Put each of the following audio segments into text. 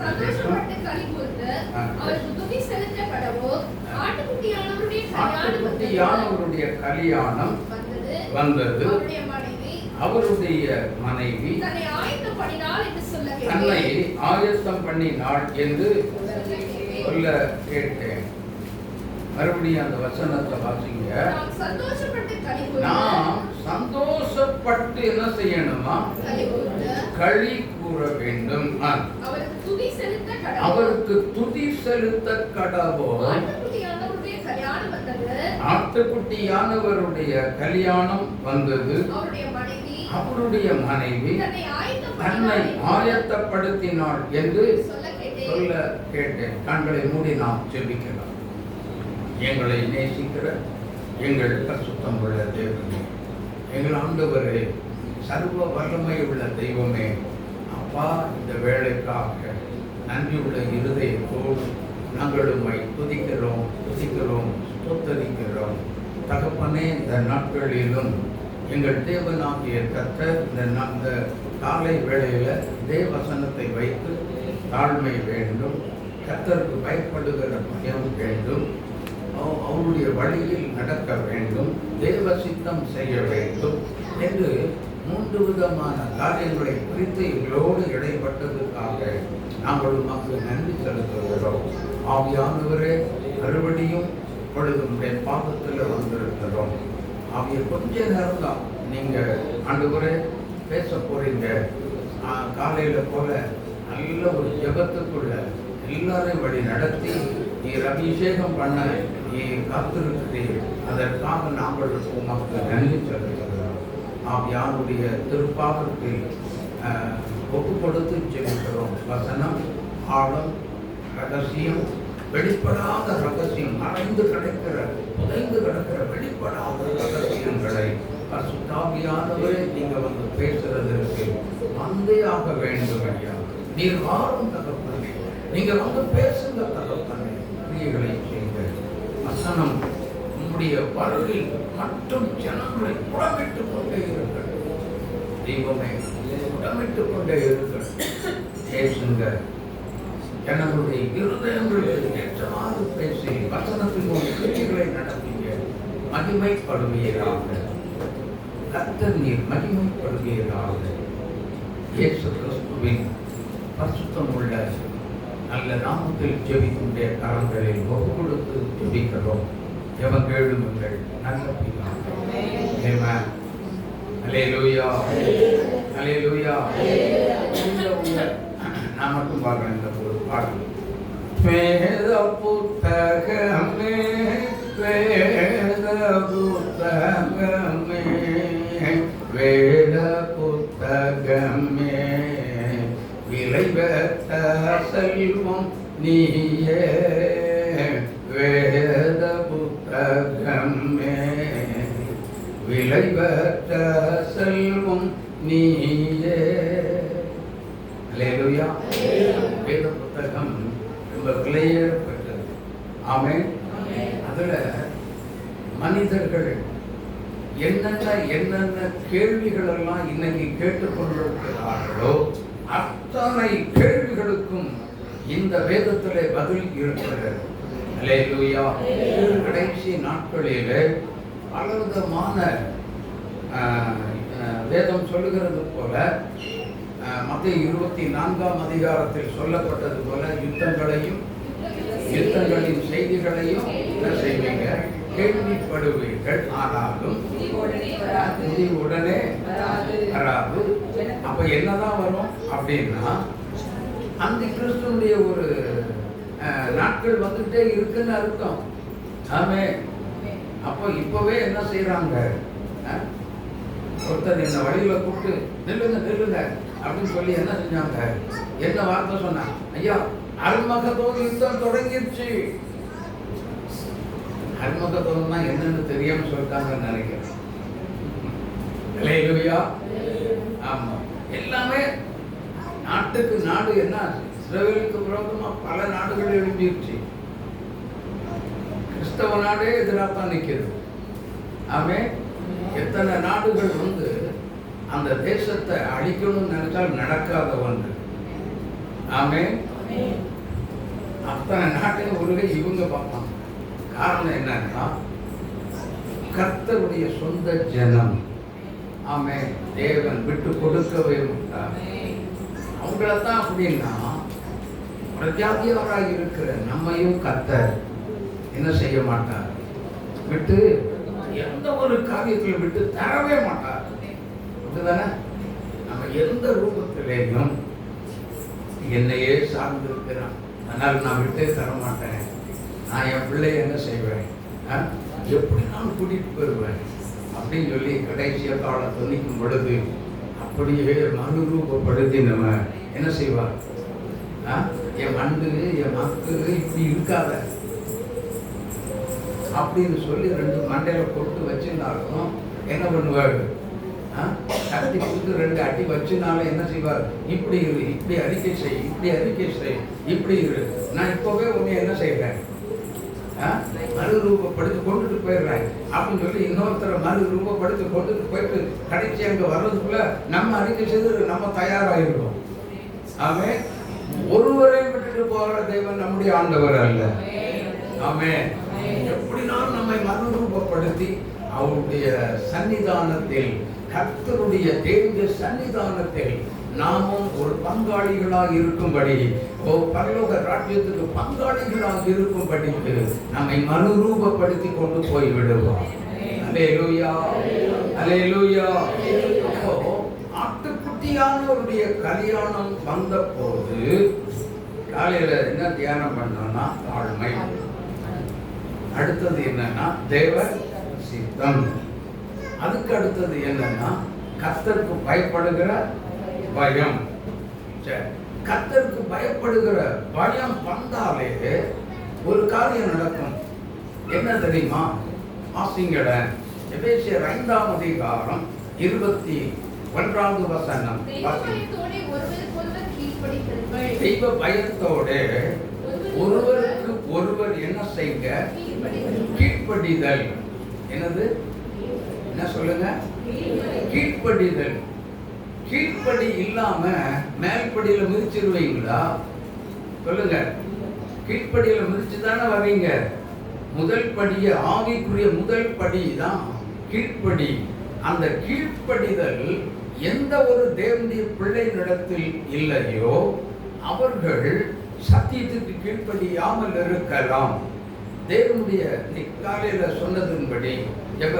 சந்தோஷப்பட்டு களிகூர்ந்து அவருக்கு துதி செலுத்த கடவோர். ஆட்டுக்குட்டியானவருடைய கல்யாணம் வந்தது. அவருடைய மனைவி தன்னை ஆயத்தம் பண்ணினாள் என்று சொல்ல கேட்டேன். மறுபடியும் அந்த வசனத்தை வாசிங்க. நாம் சந்தோஷப்பட்டு என்ன செய்யணுமா? களி கூற வேண்டும். அவருக்கு துதி செலுத்த கடவோர். ஆட்டுக்குட்டியானவருடைய கல்யாணம் வந்தது. அவருடைய மனைவி தன்னை ஆயத்தப்படுத்தினாள் என்று சொல்ல கேட்டேன். கண்களை மூடி நாம் ஜெபிக்கலாம். எங்களை நேசிக்கிற எங்கள் பரிசுத்தம் உள்ள தேவனே, எங்கள் ஆண்டவரே, சர்வ வல்லமை உள்ள தெய்வமே, அப்பா, இந்த வேலைக்காக நன்றி உள்ள இருதயத்தோடு நாங்கள் உம்மை துதிக்கிறோம், ஸ்தோத்தரிக்கிறோம். தகப்பனே, இந்த நாட்களிலும் எங்கள் தேவனாகிய கர்த்தர் இந்த காலை வேளையில இதே வசனத்தை வைத்து தாழ்மை வேண்டும், கர்த்தருக்கு பயப்படுகிற பயம் வேண்டும், அவருடைய வழியில் நடக்க வேண்டும், தேவ சித்தம் செய்ய வேண்டும் என்று 3 விதமான காரியங்களை குறித்து எங்களோடு இடைப்பட்டதுக்காக நாங்கள் உமக்கு நன்றி செலுத்துகிறோம். ஆவியானவரே, மறுபடியும் இப்பொழுது உடைய பாதத்தில் வந்திருக்கிறோம். ஆவிய கொஞ்ச நேரம் தான் நீங்கள் ஆண்டவரே பேச போறீங்க. காலையில போல நல்ல ஒரு ஜெபத்துக்குள்ள எல்லாரையும் வழி நடத்தி நீர் அபிஷேகம் பண்ண நீ காத்திருக்கிறீர். அதற்காக நாங்கள் உமக்கு நன்றி செலுத்துகிறோம். ஆவியானுடைய திருப்பாதத்தில் ஒப்பு கொடுத்து ஜெபிக்கிறோம். வசனம், ஆழம், ரகசியம், வெளிப்படாத ரகசியம், மறைந்து கிடக்கிற, புதைந்து கிடக்கிற வெளிப்படாத ரகசியங்களை பரிசுத்தாவியானவரே நீங்க வந்து பேசுறதற்கு வந்தையாக வேண்டும் ஐயா. நீர் வாரும் தகப்பனே, நீங்க வந்து பேசுங்க தகப்பனே. கிரியைகளை செய்த வசனம் உம்முடைய வருகையில் மற்றும் ஜனங்களை புடமிட்டுக் கொண்டே இருக்கிறது. தெய்வமே, புடமிட்டுக் கொண்டே இருக்கிறது. பேசுங்க, ஜனங்களுடைய இருதயங்களுக்கு ஏற்றவாறு பேசி வசனத்தின் ஒரு கிரியைகளை நடத்திய மகிமைப்படுவீராக. கர்த்தர் நீர் மகிமைப்படுவீராக. இயேசு கிறிஸ்துவின் பரிசுத்தம் உள்ள நல்ல நாமத்தில் ஜெபிக்கின்ற கரங்களில் ஒப்பு கொடுத்து ஜெபிக்கிறோம். ஜெபம் கேளுங்கள் நல்ல பிதாவே. ஆமென். அல்லேலூயா, அல்லேலூயா. நான் மட்டும் பார்க்கிறேன் இந்த ஒரு பாடல். வேத புத்தகமே, வேத புத்தகமே, வேத புத்தகமே, விலை பெற்ற செல்வம் நீயே. வேத புத்தகமே, விலை பெற்ற செல்வம் நீயே. அல்லேலூயா. வேத புத்தகம் ரொம்ப விலையேறப்பட்டது. ஆமென். அதுல மனிதர்கள் என்னென்ன கேள்விகள் எல்லாம் இன்னைக்கு கேட்டுக்கொண்டிருக்கிறார்களோ அத்தனை கேள்விகளுக்கும் இந்த வேதத்திலே பதில் இருக்கிறது. அல்லேலூயா. கடைசி நாட்களிலே பலவிதமான வேதம் சொல்லுகிறது போல, மத்தேயு 24ஆம் அதிகாரத்தில் சொல்லப்பட்டது போல யுத்தங்களின் செய்திகளையும் என்ன செய்வீங்க? கேள்விப்படுவீர்கள். ஆனாலும் உடனே வராது. அப்ப என்னதான் வரும் அப்படின்னா, அந்த கிறிஸ்துவனுடைய ஒரு நாட்கள் வந்துட்டே இருக்குன்னு அர்த்தம். ஆமே. அப்போ இப்பவே என்ன செய்யறாங்க? ஒருத்தர் இந்த வழியில கூப்பிட்டு நில்லுங்க அப்படின்னு சொல்லி என்ன செஞ்சாங்க? என்ன வார்த்தை சொன்னாங்க? ஐயா, அர்மகதோன் யுத்தம் தொடங்கிடுச்சு. அர்மகதோன்னா என்னன்னு தெரியாம சொல்லிட்டாங்கன்னு நினைக்கிறேன். அல்லேலூயா. ஆமா, எல்லாமே நாட்டுக்கு நாடு என்ன, இஸ்ரவேலுக்கு விரோதமா பல நாடுகள் எழுப்பிடுச்சு. கிறிஸ்தவ நாடே எதிராக நிற்கிறது. ஆமே. எத்தனை நாடுகள் வந்து அந்த தேசத்தை அழிக்கணும்னு நினைச்சால் நடக்காத ஒன்று. ஆமே. அத்தனை நாட்டில் ஒருவே இவங்க பார்ப்பாங்க. காரணம் என்னன்னா கர்த்தருடைய சொந்த ஜனம். ஆமே, தேவன் விட்டு கொடுக்கவே மாட்டார். அவங்களதான் அப்படின்னா பிரஜாதியாராக இருக்கிற நம்மையும் கர்த்தர் என்ன செய்ய மாட்டார், விட்டு எந்த ஒரு காரியத்தில் விட்டு தரவே மாட்டார். அப்படிதானே? நம்ம எந்த ரூபத்திலேயும் என்னையே சார்ந்து இருக்கிறான், அதனால் நான் விட்டே தர மாட்டேன், நான் என் பிள்ளைய என்ன செய்வேன், எப்படி நான் கூட்டிட்டு போயிடுவேன் அப்படின்னு சொல்லி கடைசிய காலத்தை நிற்கும் பொழுது அப்படியே மறுரூபப்படுத்தி நம்ம என்ன செய்வார், என் மண்டு என் மக்கு இப்படி இருக்காத அப்படின்னு சொல்லி ரெண்டு மண்டையில போட்டு வச்சிருந்தாலும் என்ன பண்ணுவாரு, கட்டி கொடுத்து ரெண்டு அடி வச்சுனாலும் என்ன செய்வார், இப்படி இரு, இப்படி அறிக்கை செய், இப்படி அறிக்கை செய், இப்படி இரு, நான் இப்பவே உன்னை என்ன செய்யறேன், மறுரூபப்படுத்தி கொண்டுட்டு போயிடுறேன் அப்படின்னு சொல்லி இன்னொருத்தரை மறுரூபப்படுத்தி கொண்டுட்டு போயிட்டு கடைசி அங்க வர்றதுக்குள்ள நம்ம அறிக்கை செய்து நம்ம தயாராகிருக்கோம். ஆமே, ஒருவரை விட்டுட்டு போகிற தேவன் நம்முடைய ஆண்டவர் அல்ல. ஆமே, எப்படினாலும் நம்மை மறுரூபப்படுத்தி அவருடைய சன்னிதானத்தில், கர்த்தருடைய தேவனுடைய சன்னிதானத்தில் நாமும் ஒரு பங்காளிகளாக இருக்கும்படி, பரலோக ராஜ்யத்துக்கு பங்காளிகளாக இருக்கும்படிக்கு நம்மை மறுரூபப்படுத்தி கொண்டு போய் விடுவோம். அல்லேலூயா, அல்லேலூயா. ஆட்டுக்குட்டியானவருடைய கல்யாணம் வந்த போது காலையில என்ன தியானம் பண்ணோம்னா தாழ்மை, அடுத்தது என்னன்னா தேவ சித்தம், அதுக்கு அடுத்தது என்னன்னா கர்த்தருக்கு பயப்படுகிற பயம். கர்த்தருக்கு பயப்படுகிற பயம் வந்தாலே ஒரு காரியம் நடக்கும். என்ன தெரியுமா? ஆசிங்கட எபேசியர் 5ஆம் அதிகாரம் 21வது வசனம். தெய்வ பயத்தோடு ஒருவருக்கு ஒருவர் என்ன செய்ய, கீழ்ப்படிதல். என்னது, என்ன சொல்லுங்க, கீழ்ப்படிதல். கீழ்ப்படி இல்லாம மேல்படியில மிதிச்சிருவீங்களா? சொல்லுங்க. கீழ்ப்படியில மிதிச்சு தானே வர்றீங்க. முதல் படிய, ஆவிக்குரிய முதல் படி தான் கீழ்ப்படி. அந்த கீழ்ப்படிதல் எந்த ஒரு தேவனுடைய பிள்ளைகளிடத்தில் இல்லையோ அவர்கள் சத்தியத்துக்கு கீழ்ப்படியாமல் இருக்கலாம். தேவனுடைய காலையில சொன்னதின்படி ஜெப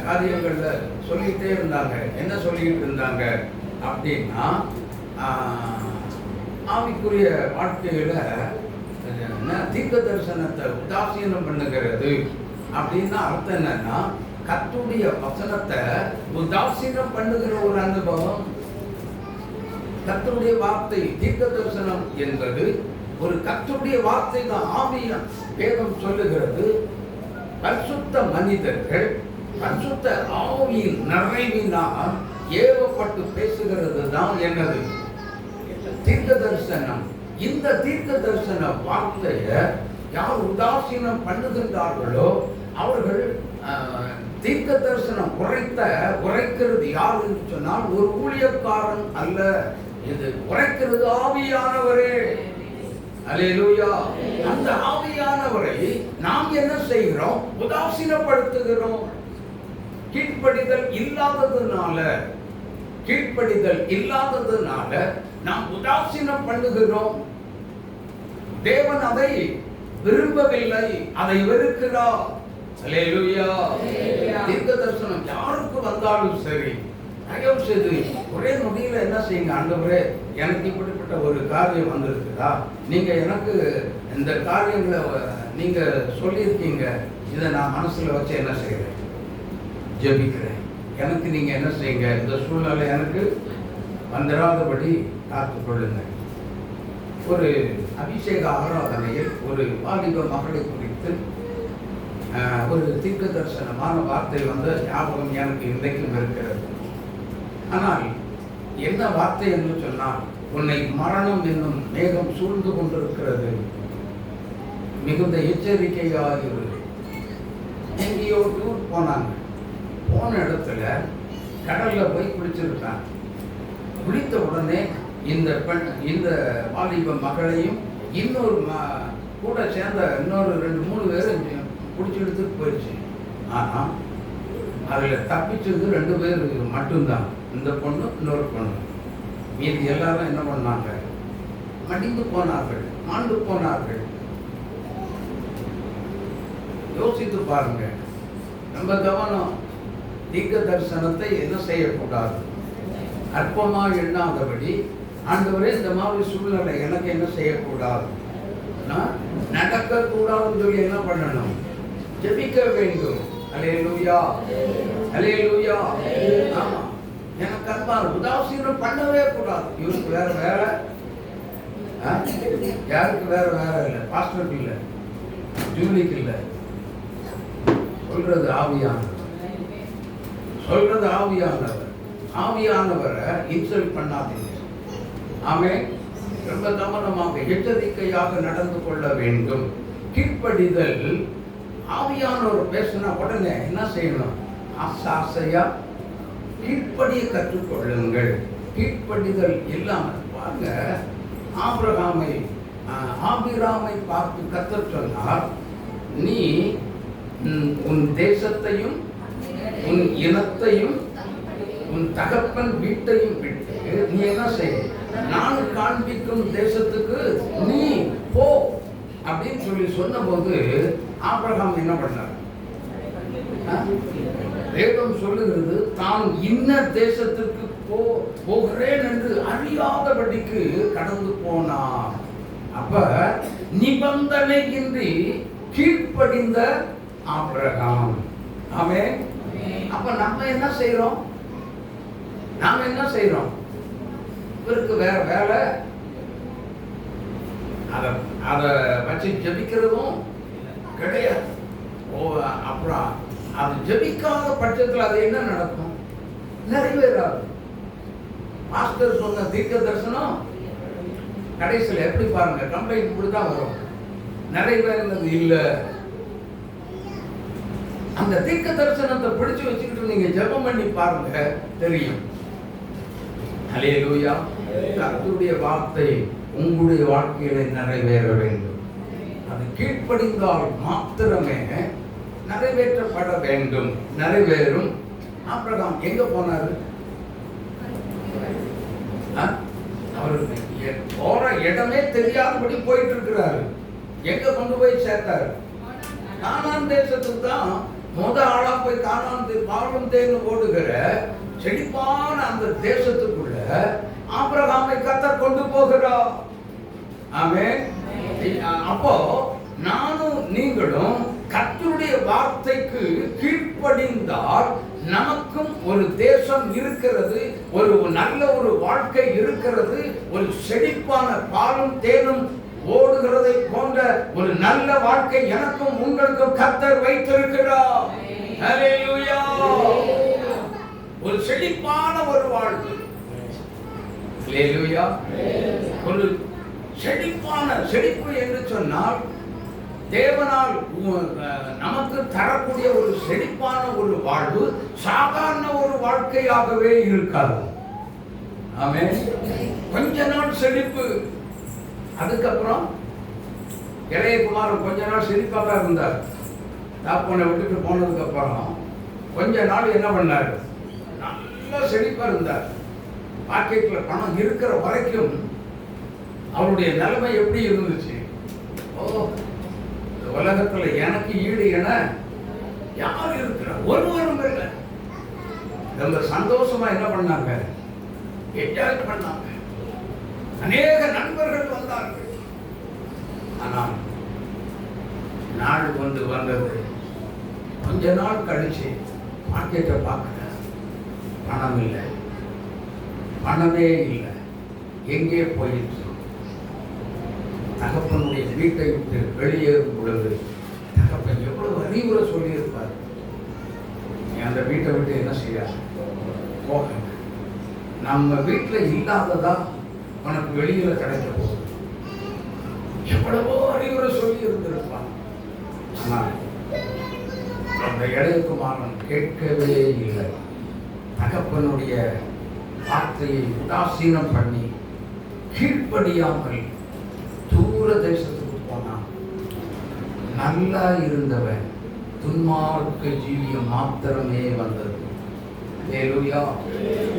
காரியங்கள்ல சொல்லிட்டே இருந்தாங்க. என்ன சொல்லிட்டு இருந்தாங்க அப்படின்னா, ஆவிக்குரிய வாழ்க்கையில தீர்க்க தரிசனத்தை உதாசீனம் பண்ணுகிறது அப்படின்னா அர்த்தம் என்னன்னா, கர்த்தருடைய வசனத்தை உதாசீனம் பண்ணுகிற ஒரு அனுபவம். கர்த்தருடைய வார்த்தை தீர்க்க தரிசனம் என்பது ஒரு கர்த்தருடைய வார்த்தை தான். ஆவியின் வேதம் சொல்லுகிறது, பரிசுத்த மனிதர்கள் பரிசுத்த ஆவியின் நிறைவினால் ஏவப்பட்டு பேசுகிறது தான் என்னது, தீர்க்க தரிசனம். இந்த தீர்க்க தரிசன வார்த்தையை யார் உதாசீனம் பண்ணுகின்றார்களோ அவர்கள் தீர்க்க தரிசனம் உரைக்கிறது யார் என்று சொன்னால் ஒரு ஊழியக்காரன் அல்ல, இது உரைக்கிறது ஆவியானவரே. அல்லேலூயா. அந்த ஆவியானவரை நாம் என்ன செய்கிறோம், உதாசீனப்படுத்துகிறோம். கீழ்ப்படிதல் இல்லாததுனால நாம் உதாசீனம் பண்ணுகிறோம். தேவன் அதை விரும்பவில்லை, அதை வெறுக்கிறார். அல்லேலூயா. தீர்க்க தரிசனம் யாருக்கு வந்தாலும் சரி, தயவு செய்து ஒரே நொடியில என்ன செய்யுங்க, ஆண்டவரே எனக்கு இப்படிப்பட்ட ஒரு காரியம் வந்திருக்குதா, நீங்க எனக்கு இந்த காரியங்களை நீங்க சொல்லியிருக்கீங்க, இதை நான் மனசுல வச்சு என்ன செய்யறேன், ஜெபிக்கிறேன். எனக்கு நீங்க என்ன செய்யுங்க, இந்த சூழ்நிலை எனக்கு வந்துடாதபடி காத்துக்கொள்ளுங்க. ஒரு அபிஷேக ஆராதனையில் ஒரு வாலிப மகளை குறித்து ஒரு தீர்க்க தரிசனமான வார்த்தை வந்து ஞாபகம் எனக்கு இன்றைக்கும் இருக்கிறது. ஆனால் என்ன வார்த்தை என்று சொன்னால், உன்னை மரணம் என்னும் மேகம் சூழ்ந்து கொண்டிருக்கிறது, மிகுந்த எச்சரிக்கையாக இரு. எங்கேயோ டூர் போனாங்க. போன இடத்துல கடல்ல போய் குளிச்சிருக்காங்க. குளித்த உடனே இந்த வாலிப மகளையும் இன்னொரு கூட சேர்ந்த இன்னொரு 2-3 பேரும் பிடிச்சி எடுத்துட்டு போயிடுச்சு. ஆனால் அதில் தப்பிச்சது 2 பேர் மட்டும்தான், இந்த பொண்ணு இன்னொரு பொண்ணு. மீதி எல்லாரும் என்ன பண்ணாங்க? மடிந்து போனார்கள், மாண்டு போனார்கள். யோசித்து பாருங்க. நம்ம கவனம் தீர்க்க தரிசனத்தை என்ன செய்யக்கூடாது, அற்பமாக எண்ணாதபடி ஆண்டவரே இந்த மாதிரி சூழ்நிலை எனக்கு என்ன செய்யக்கூடாது, நடக்கக்கூடாதுன்னு சொல்லி என்ன பண்ணணும்? ஜெபிக்க வேண்டும். அல்லேலூயா, அல்லேலூயா. ஆமா, எனக்கு அன்பான உதாசீனம் பண்ணவே கூடாது. இவருக்கு வேற வேலை, யாருக்கு வேற வேலை இல்லை, பாஸ்டருக்கு இல்லை, ஜூலிக்கு இல்லை. சொல்றது ஆவியானவர், சொல்றது ஆவியானவர். ஆவியானவரை இன்சல்ட் பண்ணாதீங்க. ஆமென். ரொம்ப கவனமாக எச்சரிக்கையாக நடந்து கொள்ள வேண்டும். கீழ்ப்படிதல். ஆவியானவர் பேசினா உடனே என்ன செய்யணும்? ஆசையா கீழ்ப்படிய கற்றுக்கொள்ளுங்கள். கீழ்ப்படிதல் இல்லாமல் பாருங்க. ஆபிராமை பார்த்து கர்த்தர் சொன்னார், நீ உன் தேசத்தையும் உன் இனத்தையும் உன் தகப்பன் வீட்டையும் விட்டு நீ என்ன செய்ய, நான் காண்பிக்கும் தேசத்துக்கு நீ போ அப்படின்னு சொல்லி சொன்ன போது ஆபிரகாம் என்ன பண்ணார்? வேதம் சொல்லுகிறது, தான் இன்ன தேசத்திற்கு போகிறேன் என்று அறியாதபடிக்கு கடந்து போனார். அப்ப நிபந்தனையின்றி கீழ்ப்படிந்த ஆபிரகாம். ஆமென். அப்ப நம்ம என்ன செய்யறோம்? நாம என்ன செய்யறோம்? இவருக்கு வேற வேலை, அதை வச்சு ஜபிக்கிறதும் கிடையாது. அப்புறம் அது ஜபிக்காத பட்சத்தில் அது என்ன நடக்கும்? நிறைவேறாது. மாஸ்டர் சொன்ன தீர்க்க தரிசனம் கடைசியில் எப்படி பாருங்க, கம்ப்ளைண்ட் இப்படிதான் வரும், நிறைவேறது இல்லை. அந்த தீர்க்க தரிசனத்தை பிடிச்சு வச்சுக்கிட்டு நீங்க ஜெபம் பண்ணி பாருங்க, தெரியும். அல்லேலூயா. கர்த்தருடைய வார்த்தை உங்களுடைய வாழ்க்கையில நிறைவேற வேண்டும். அது கீழ்ப்படிந்தால் மாத்திரமே நிறைவேற்றப்பட வேண்டும், நிறைவேறும். ஆபிரகாம் எங்க போனாரு? அவருக்கு போற இடமே தெரியாதபடி போயிட்டு இருக்கிறாரு. எங்க கொண்டு போய் சேர்த்தாரு? கானான் தேசத்துக்கு தான் ஆளா போய் கானான் பாலும் தேனும் ஓடுகிற செழிப்பான அந்த தேசத்துக்குள்ள ஆபிரகாமை கர்த்தர் கொண்டு போகிறார். ஆமென். அப்போ நானும் நீங்களும் கர்த்தருடைய வார்த்தைக்கு கீழ்ப்படிந்தால் நமக்கும் ஒரு தேசம் இருக்கிறது, ஒரு நல்ல ஒரு வாழ்க்கை இருக்கிறது, ஒரு செழிப்பான பாலும் தேனும் ஓடுகிறதை போன்ற ஒரு நல்ல வாழ்க்கை எனக்கும் உங்களுக்கும் கர்த்தர் வைத்திருக்கிறார். ஹல்லேலூயா. ஒரு செழிப்பான ஒரு வாழ்க்கை. ஹல்லேலூயா. ஒரு செழிப்பு என்று சொன்னால் தேவனால் நமக்கு தரக்கூடிய ஒரு செழிப்பான ஒரு வாழ்வு சாதாரண ஒரு வாழ்க்கையாகவே இருக்காது. ஆமென். கொஞ்ச நாள் செழிப்பு, அதுக்கப்புறம் இளையகுமாரன் கொஞ்ச நாள் செழிப்பாக தான் இருந்தார். தாப்பனை விட்டுட்டு போனதுக்கு அப்புறம் கொஞ்ச நாள் என்ன பண்ணார்? நல்ல செழிப்பா இருந்தார். பாக்கெட்ல பணம் இருக்கிற வரைக்கும் அவருடைய நிலைமை எப்படி இருந்துச்சு? உலகத்துல எனக்கு ஈடு என யார் இருக்கிறார்? ஒருவரும் இல்லை. ரொம்ப சந்தோஷமா என்ன பண்ணாங்க? என்ஜாய் பண்ணாங்க. அநேக நண்பர்கள் வந்தார்கள். ஆனால் நாள் கொண்டு வந்தது. கொஞ்ச நாள் கழிச்சு மார்க்கெட்டை பார்க்க பணம் இல்லை, பணமே இல்லை. எங்கே போயிடுச்சு? தகப்பனுடைய வீட்டை விட்டு வெளியேறும் பொழுது தகப்பன் எவ்வளவு அறிவுரை சொல்லியிருப்பார். நீ அந்த வீட்டை விட்டு என்ன செய்யாது, போக. நம்ம வீட்டில் இல்லாததா உனக்கு வெளியில கிடைக்க போகுது. எவ்வளவோ அறிவுரை சொல்லி இருந்திருப்பான். ஆனால் அந்த இளையகுமாரன் கேட்கவே இல்லை. தகப்பனுடைய வார்த்தையை உதாசீனம் பண்ணி கீழ்ப்படியாமல் தூர தேசத்துக்கு போனான். நல்லா இருந்தவன் துன்மார்க்க ஜீவியம் மாத்திரமே வந்தது. ஹல்லேலூயா.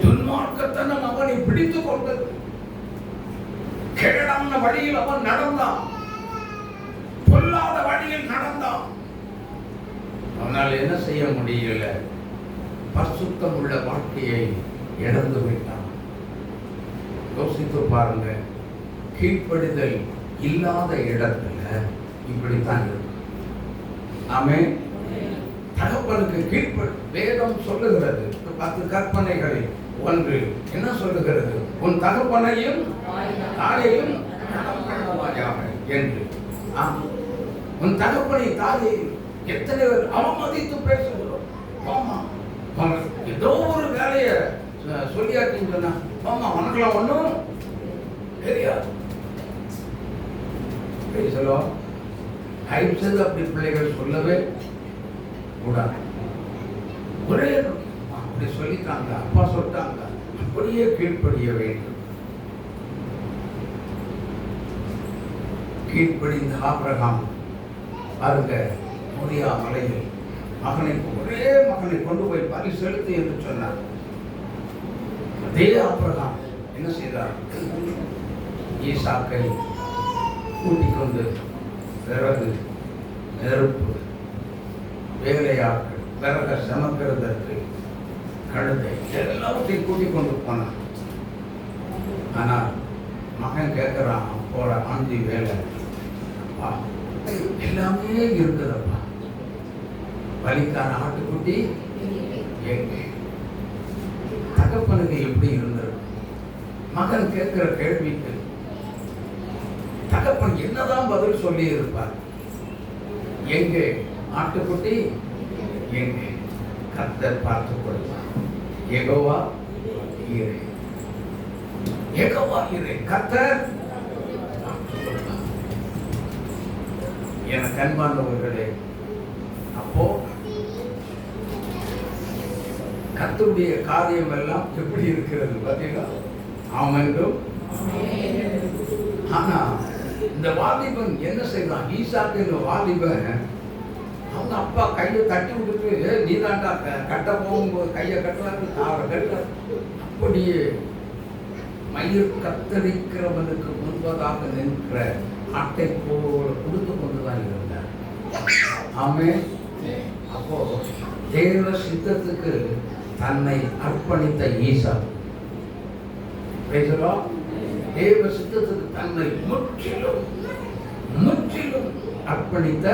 துன்மார்க்கத்தனம் அவனை பிடித்துக் கொண்டது. கேடான வழியில் அவன் நடந்தான், பொல்லாத வழியில் நடந்தான். அவனால் என்ன செய்ய முடியல? பரிசுத்தம் உள்ள வாழ்க்கையை இழந்து விட்டான். யோசித்து பாருங்க. கீழ்ப்படிதல் இல்லாத இடத்துல இப்படித்தான் இருக்கும். ஆமென். தகப்பனுக்கு கீழ்ப்படி வேதம் சொல்லுகிறது 10 கற்பனைகளில் ஒன்று என்ன சொல்லுகிறது? உன் தகப்பனையும் தாயையும் என்று. உன் தகப்பனை தாயை எத்தனை பேர் அவமதித்து பேசுகிறோம். ஆமா, ஏதோ ஒரு வேலையை சொல்லியாட்டின்னு சொன்னா ஆமா உனக்குலாம் ஒன்றும் தெரியாது. சொல்லுவோம். அப்படி பிள்ளைகள் சொல்லவே கூடாது. ஒரே அப்படி சொல்லிட்டாங்க, அப்பா சொல்லிட்டாங்க, அப்படியே கீழ்ப்படிய வேண்டும். கீழ்ப்படிந்த ஆபிரகாம் பாருங்க, மோரியா மலையில் ஒரே மகனை கொண்டு போய் பலி செலுத்து என்று சொன்னார். அதே ஆபிரகாம் என்ன செய்தார்? ஈசாக்கை கூட்டிக் கொண்டு விறகு, நெருப்பு, வேலையாட்கள், விறக சமக்கிறதற்கு கழுதை எல்லாத்தையும் கூட்டிக் கொண்டு போனான். ஆனால் மகன் கேட்கிறான், போற ஆண்டி வேலை எல்லாமே இருக்குதப்பா, வலிக்கான ஆட்டுக்குட்டி எங்கே? தகப்பனுக்கு எப்படி இருந்தது? மகன் கேட்கிற கேள்விக்கு தகப்பன் என்னதான் பதில் சொல்லி இருப்பார்? எங்கே ஆட்டுக்குட்டி? எங்கே? கர்த்தர் பார்த்துக் கொள்வார். யெகோவா ஈரே, யெகோவா ஈரே, கர்த்தர். என கண்பானவர்களே, அப்போ கர்த்தருடைய காரியம் எல்லாம் எப்படி இருக்கிறது பார்த்தீங்களா? ஆமென்றும். ஆனா இந்த வாலிபன் என்ன செய்தான்? ஈசாக்கு என்ற வாலிபன் அவங்க அப்பா கையை தட்டி விட்டுட்டு, நீ தாண்டா கட்ட போகும்போது கையை கட்டுறாரு, அவரை கட்டுறாரு. அப்படியே மயிர் கத்தரிக்கிறவனுக்கு முன்பதாக நிற்கிற ஆட்டை போல கொடுத்து கொண்டுதான் இருந்தார். ஆமென். அப்போ தேவ சித்தத்துக்கு தன்னை அர்ப்பணித்த ஈசாக்கு, தேவ சித்தத்துக்கு தன்னை முற்றிலும் அர்ப்பணித்த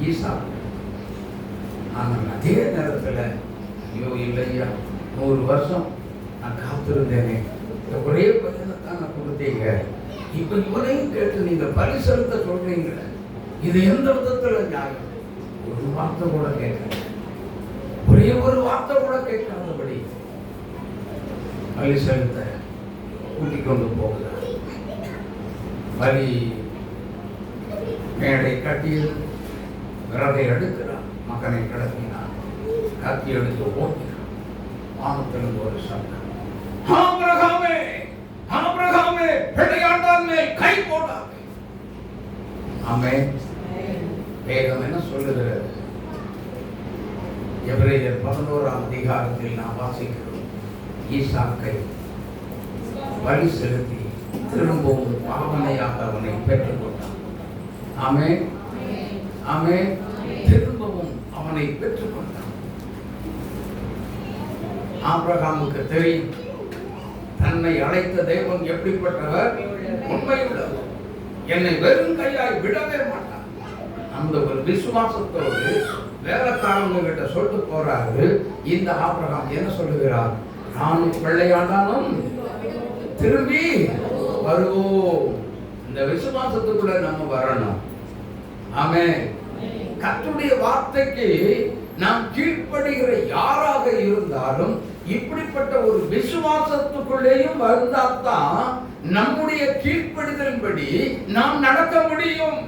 ஈசாக்கு. ஆனால் அதே நேரத்தில் ஐயோ இல்லையா, 100 வருஷம் நான் காத்திருந்தேனே, ஒரே பையனை தான் கொடுத்தீங்க, இப்ப இவனையும் கேட்டு நீங்க பலி செலுத்த சொல்றீங்க, இது எந்த விதத்துல நியாயம்? ஒரு வார்த்தை கூட கேட்க, ஒரே ஒரு வார்த்தை கூட கேட்காதபடி பலி செலுத்த கூட்டிக் கொண்டு போகிறார். பலி மேடை கட்டியது, விறகை எடுக்கிறார், மகனை கிடத்தினார், கத்தி எடுத்து ஓட்டினார். வானத்திலிருந்து ஒரு சத்தம், ஆபிரகாமே, ஆபிரகாமே, பிள்ளையாண்டான் மேல் கை போடாதே. ஆமென். வேதம் என்ன சொல்லுகிறது? எபிரேயர் 11ஆம் அதிகாரத்தில் நாம் வாசிக்கிறோம், ஈசாக்கை பலி செலுத்தி திரும்பவும் பாவனையாக அவனை பெற்றுக் கொண்டான். ஆமென், ஆமென். திரும்பவும் அவனை பெற்றுக் கொண்டான். ஆபிரகாமுக்கு தெரியும், தன்னை அழைத்த தேவன் எப்படிப்பட்டவர், உண்மையுள்ளவர், என்னை வெறும் கையாய் விடவே மாட்டார். அந்த ஒரு விசுவாசத்தோடு வேலைக்காரங்க கிட்ட சொல்லிட்டு போறாரு. இந்த ஆபிரகாம் என்ன சொல்லுகிறார்? நானும் பிள்ளையாண்டாலும் திரும்பி வருவோம். இந்த விசுவாசத்துக்குள்ள நம்ம வரணும். ஆமென். கர்த்தருடைய வார்த்தைக்கு நாம் கீழ்ப்படுகிற யாராக இருந்தாலும் இப்படிப்பட்ட ஒரு விசுவாசத்துக்குள்ளேயும் வந்தால்தான் நம்முடைய கீழ்ப்படிதலின்படி நாம் நடக்க முடியும்.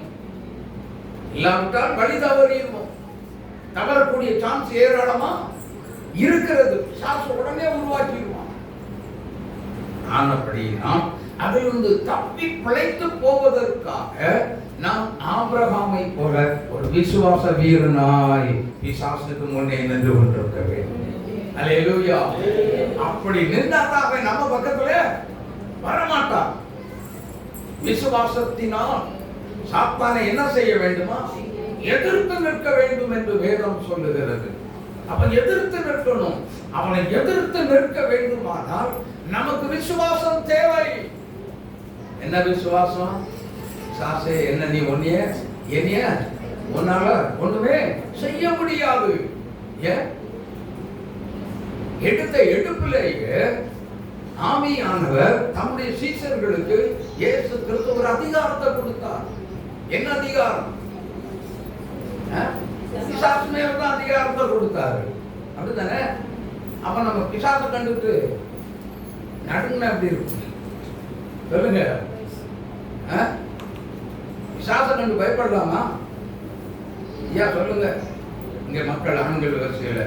இல்லாவிட்டால் வழி தவறிடுவோம். தவறக்கூடிய சான்ஸ் ஏராளமா இருக்கிறது. சான்ஸ் உடனே உருவாக்கிடுவான். ஆனபடி நாம் அதிலிருந்து தப்பி பிழைத்து போவதற்காக நாம் ஆபிரகாமை போல ஒரு விசுவாச வீரனாய் பிசாசுக்கு முன்னே நின்று கொண்டிருக்க வேண்டும். அல்லேலூயா. அப்படி நின்றாதான் அவன் நம்ம பக்கத்துல வரமாட்டான். விசுவாசத்தினால் சாத்தானை என்ன செய்ய வேண்டுமா? எதிர்த்து நிற்க வேண்டும் என்று வேதம் சொல்லுகிறது. அப்ப எதிர்த்து நிற்கணும். அவனை எதிர்த்து நிற்க வேண்டுமானால் நமக்கு விசுவாசம் தேவை. என்ன விசுவாசம்? சாசே என்ன நீ என்னைய உன்னால ஒண்ணுமே செய்ய முடியாது. எடுத்த எடுப்பிலேயே ஆவியானவர் தம்முடைய சீஷர்களுக்கு இயேசு கிறிஸ்து ஒரு அதிகாரத்தை கொடுத்தார். என்ன அதிகாரம்? பிசாசு மேல தான் அதிகாரத்தை கொடுத்தாரு. அப்படித்தானே? அப்ப நம்ம பிசாசை கண்டுட்டு நடுங்க எப்படி இருக்கும் சொல்லுங்க? பிசாசை கண்டு பயப்படலாமா? ஐயா சொல்லுங்க. இங்க மக்கள் ஆண்கள் வரிசையில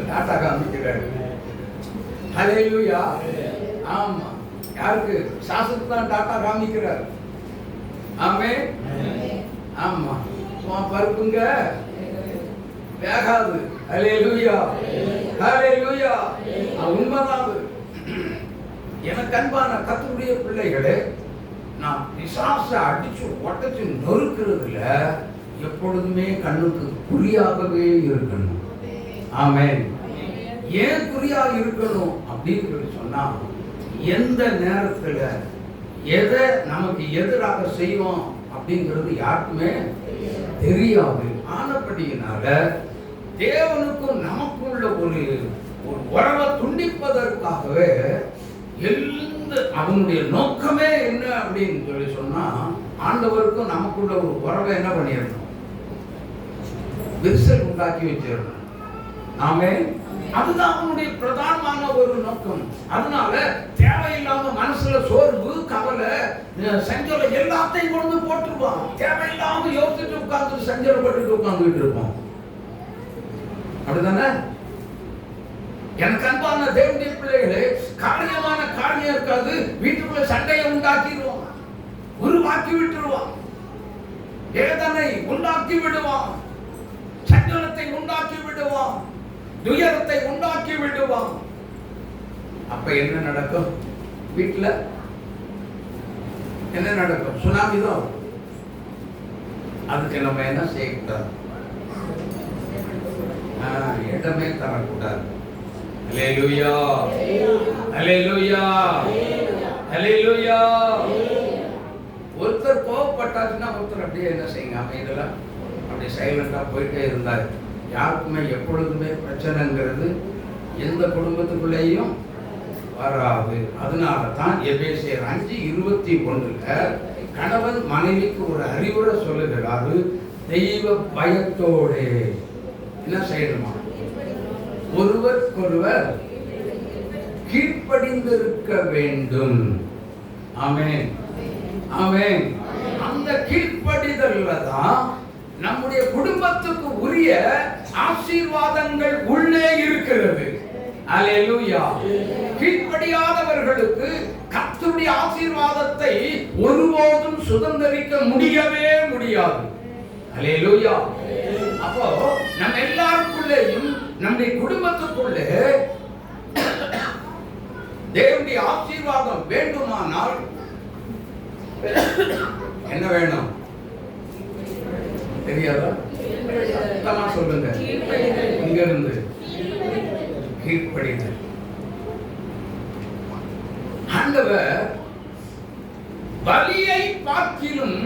டாட்டா காமிக்கிறாரு. ஹல்லேலூயா. ஆமா, யாருக்கு? பிசாசுக்கு தான் டாட்டா காமிக்கிறார். ஆமென். ஆமா, பருப்புங்க வேகாது. ஹல்லேலூயா, ஹல்லேலூயா. உண்மைதான். எனக்கு அன்பான கர்த்தருடைய பிள்ளைகளே, நான் பிசாசை அடிச்சு ஒட்டச்சு நொறுக்கிறதுல எப்பொழுதுமே கண்ணுக்கு குறியாகவே இருக்கணும். ஆமென். ஏன் குறியா இருக்கணும் அப்படின்னு சொன்னா, எந்த நேரத்துல எதை நமக்கு எதிராக செய்வோம் அப்படிங்கிறது யாருக்குமே தெரியாது. ஆனபடியினால தேவனுக்கும் நமக்குள்ள ஒரு உறவை துண்டிப்பதற்காகவே அவனுடைய நோக்கமே என்ன அப்படின்னு சொல்லி சொன்னா, ஆண்டவருக்கும் நமக்குள்ள ஒரு உறவை என்ன பண்ணிடணும்? விரிசல் உண்டாக்கி வச்சிடணும். ஆமென். அதுதான் அவனுடைய பிரதானமான ஒரு நோக்கம். அதனால தேவையில்லாம மனசுல சோர்வு, கவலை, சஞ்சலம் எல்லாத்தையும் கொண்டு போட்டுருவான். தேவையில்லாம யோசிச்சுட்டு உட்கார்ந்து சஞ்சலப்பட்டு உட்கார்ந்துட்டு இருப்போம். அப்படிதானே? எனக்கு அன்பான தேவனுடைய பிள்ளைகளே, காரியமான காரியம் இருக்காது. வீட்டுக்குள்ள சண்டையை உண்டாக்கிடுவான், உருவாக்கி விட்டுருவான், வேதனை உண்டாக்கி விடுவான், சஞ்சலத்தை உண்டாக்கி விடுவான், துயரத்தை உண்டாக்கி விடுவான். அப்ப என்ன நடக்கும்? வீட்டுல என்ன நடக்கும்? சுனாமி தான். அதுக்கு நம்ம என்ன செய்யக்கூடாது? இடமே தரக்கூடாது. அல்லேலூயா, அல்லேலூயா, அல்லேலூயா. ஒருத்தர் கோவப்பட்டாச்சுன்னா ஒருத்தர் அப்படியே என்ன செய்யுங்க, அமைதலா அப்படியே சைலண்டா போயிட்டே இருந்தார். யாருக்குமே எப்பொழுதுமே பிரச்சனைங்கிறது எந்த குடும்பத்துக்குள்ளேயும் வராது. அதனால தான் எபேசியர் 5:21 கணவன் மனைவிக்கு ஒரு அறிவுரை சொல்லுகிறாரு. தெய்வ பயத்தோட என்ன செய்யணுமா? ஒருவருக்கொருவர் கீழ்ப்படிந்திருக்க வேண்டும். ஆமென், ஆமென். அந்த கீழ்ப்படிதல்ல தான் நம்முடைய குடும்பத்துக்கு உரிய ஆசீர்வாதங்கள் உள்ளே இருக்கிறது. அல்லேலூயா. கீழ்ப்படியாதவர்களுக்கு கர்த்தருடைய ஆசீர்வாதத்தை ஒருபோதும் சுதந்திரிக்க முடியவே முடியாது. அல்லேலூயா. அப்போ நம்ம எல்லாருக்குள்ளேயும் நம்முடைய குடும்பத்துக்குள்ளே தேவனுடைய ஆசீர்வாதம் வேண்டுமானால் என்ன வேணும் தெரியாதா? சொல்லுங்க. இங்க இருந்து கீழ்ப்படிதல். ஆண்டவர் பலியை பார்க்கிலும்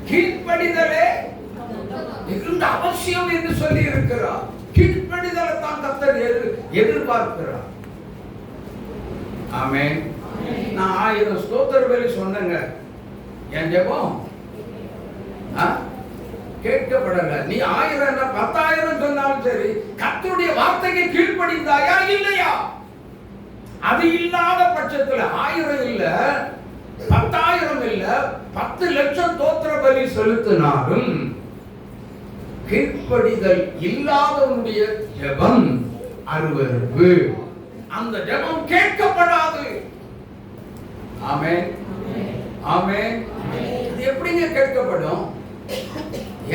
கீழ்ப்படிதலே மிகுந்த அவசியம் என்று சொல்லி இருக்கிறார். கீழ்ப்படிதலை தான் கர்த்தர் எதிர்பார்க்கிறார். ஆமென். நான் 1000 ஸ்தோத்திர பலி சொன்னேங்க. என் ஜெபம் கேட்கப்படல. நீ 1000 என்ன 10,000 சொன்னாலும் சரி, கர்த்தருடைய வார்த்தைக்கு கீழ்ப்படிந்தாயா இல்லையா? அது இல்லாத பட்சத்துல 1000 இல்ல, 10,000 இல்ல, 10 லட்சம் ஸ்தோத்திர பலி செலுத்தினாலும் கீழ்ப்படிதல் இல்லாதவனுடைய ஜெபம் அருவருப்பு. அந்த ஜெபம் கேட்கப்படாது. ஆமென், ஆமென். இது எப்படிங்க கேட்கப்படும்?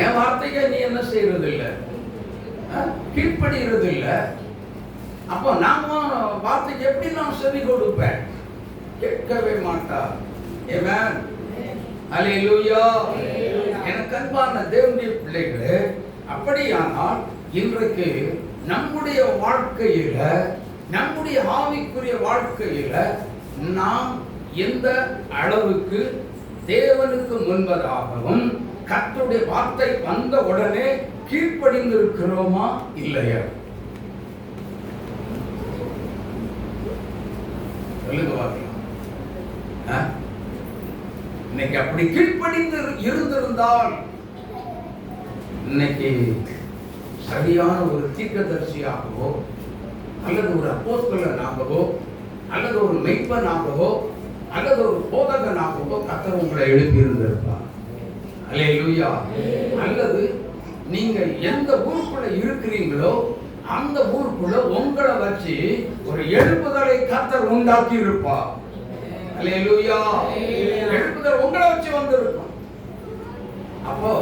என் வார்த்தைக்கு நீ என்ன செய்யறது இல்ல, கீழ்ப்படுகிறது இல்ல. அப்போ நாம வார்த்தைக்கு எப்படி நான் செவி கொடுப்பேன்? கேட்கவே மாட்டா. ஆமென், அல்லேலூயா. எனக்கு அன்பான தேவனுடைய பிள்ளைகளே, அப்படியானால் இன்றைக்கு நம்முடைய வாழ்க்கையில, நம்முடைய ஆவிக்குரிய வாழ்க்கையில நாம் எந்த அளவுக்கு தேவனுக்கு முன்பதாகவும் கர்த்தருடைய வார்த்தை வந்த உடனே கீழ்ப்படிந்து இருக்கிறோமா இல்லையா? சொல்லுங்க பார்க்கலாம். இன்னைக்கு அப்படி கீழ்ப்படிந்து இருந்திருந்தால் இன்னைக்கு சரியான ஒரு தீர்க்கதரிசியாகவோ அல்லது ஒரு அப்போஸ்தலனாகவோ அல்லது ஒரு மெய்ப்பனாகவோ அல்லது ஒரு போதகனாகவோ கர்த்தர் உங்களை எழுப்பி இருந்திருப்பார். அல்லேலூயா. அல்லது நீங்க எந்த ஊருக்குள்ள இருக்கிறீங்களோ அந்த ஊருக்குள்ள உங்களை வச்சு ஒரு எழுப்புதலை கர்த்தர் உண்டாக்கி இருப்பார். அல்லேலூயா. எழுப்புதல் உங்களை வச்சு வந்திருக்கும். அப்போ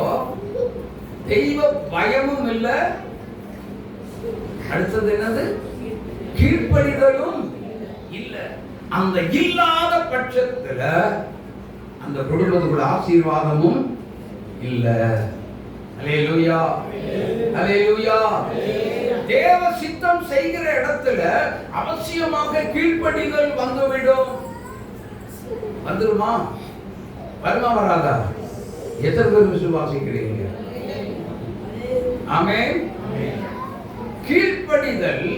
தெய்வ பயமும் இல்ல, அடுத்தது என்னது, கீழ்ப்படிதலும் இல்ல. அந்த இல்லாத பட்சத்துல அந்த குடும்பத்துக்குள்ள ஆசீர்வாதமும் இல்ல. அல்லேலூயா, அல்லேலூயா. தேவ சித்தம் செய்கிற இடத்துல அவசியமாக கீழ்ப்படிதல் வந்துவிடும். வந்துருமா? வருமா வராதா? எத்தனை பேர் விசுவாசிக்கிறீங்க? ஆமென். கீழ்ப்படிதல்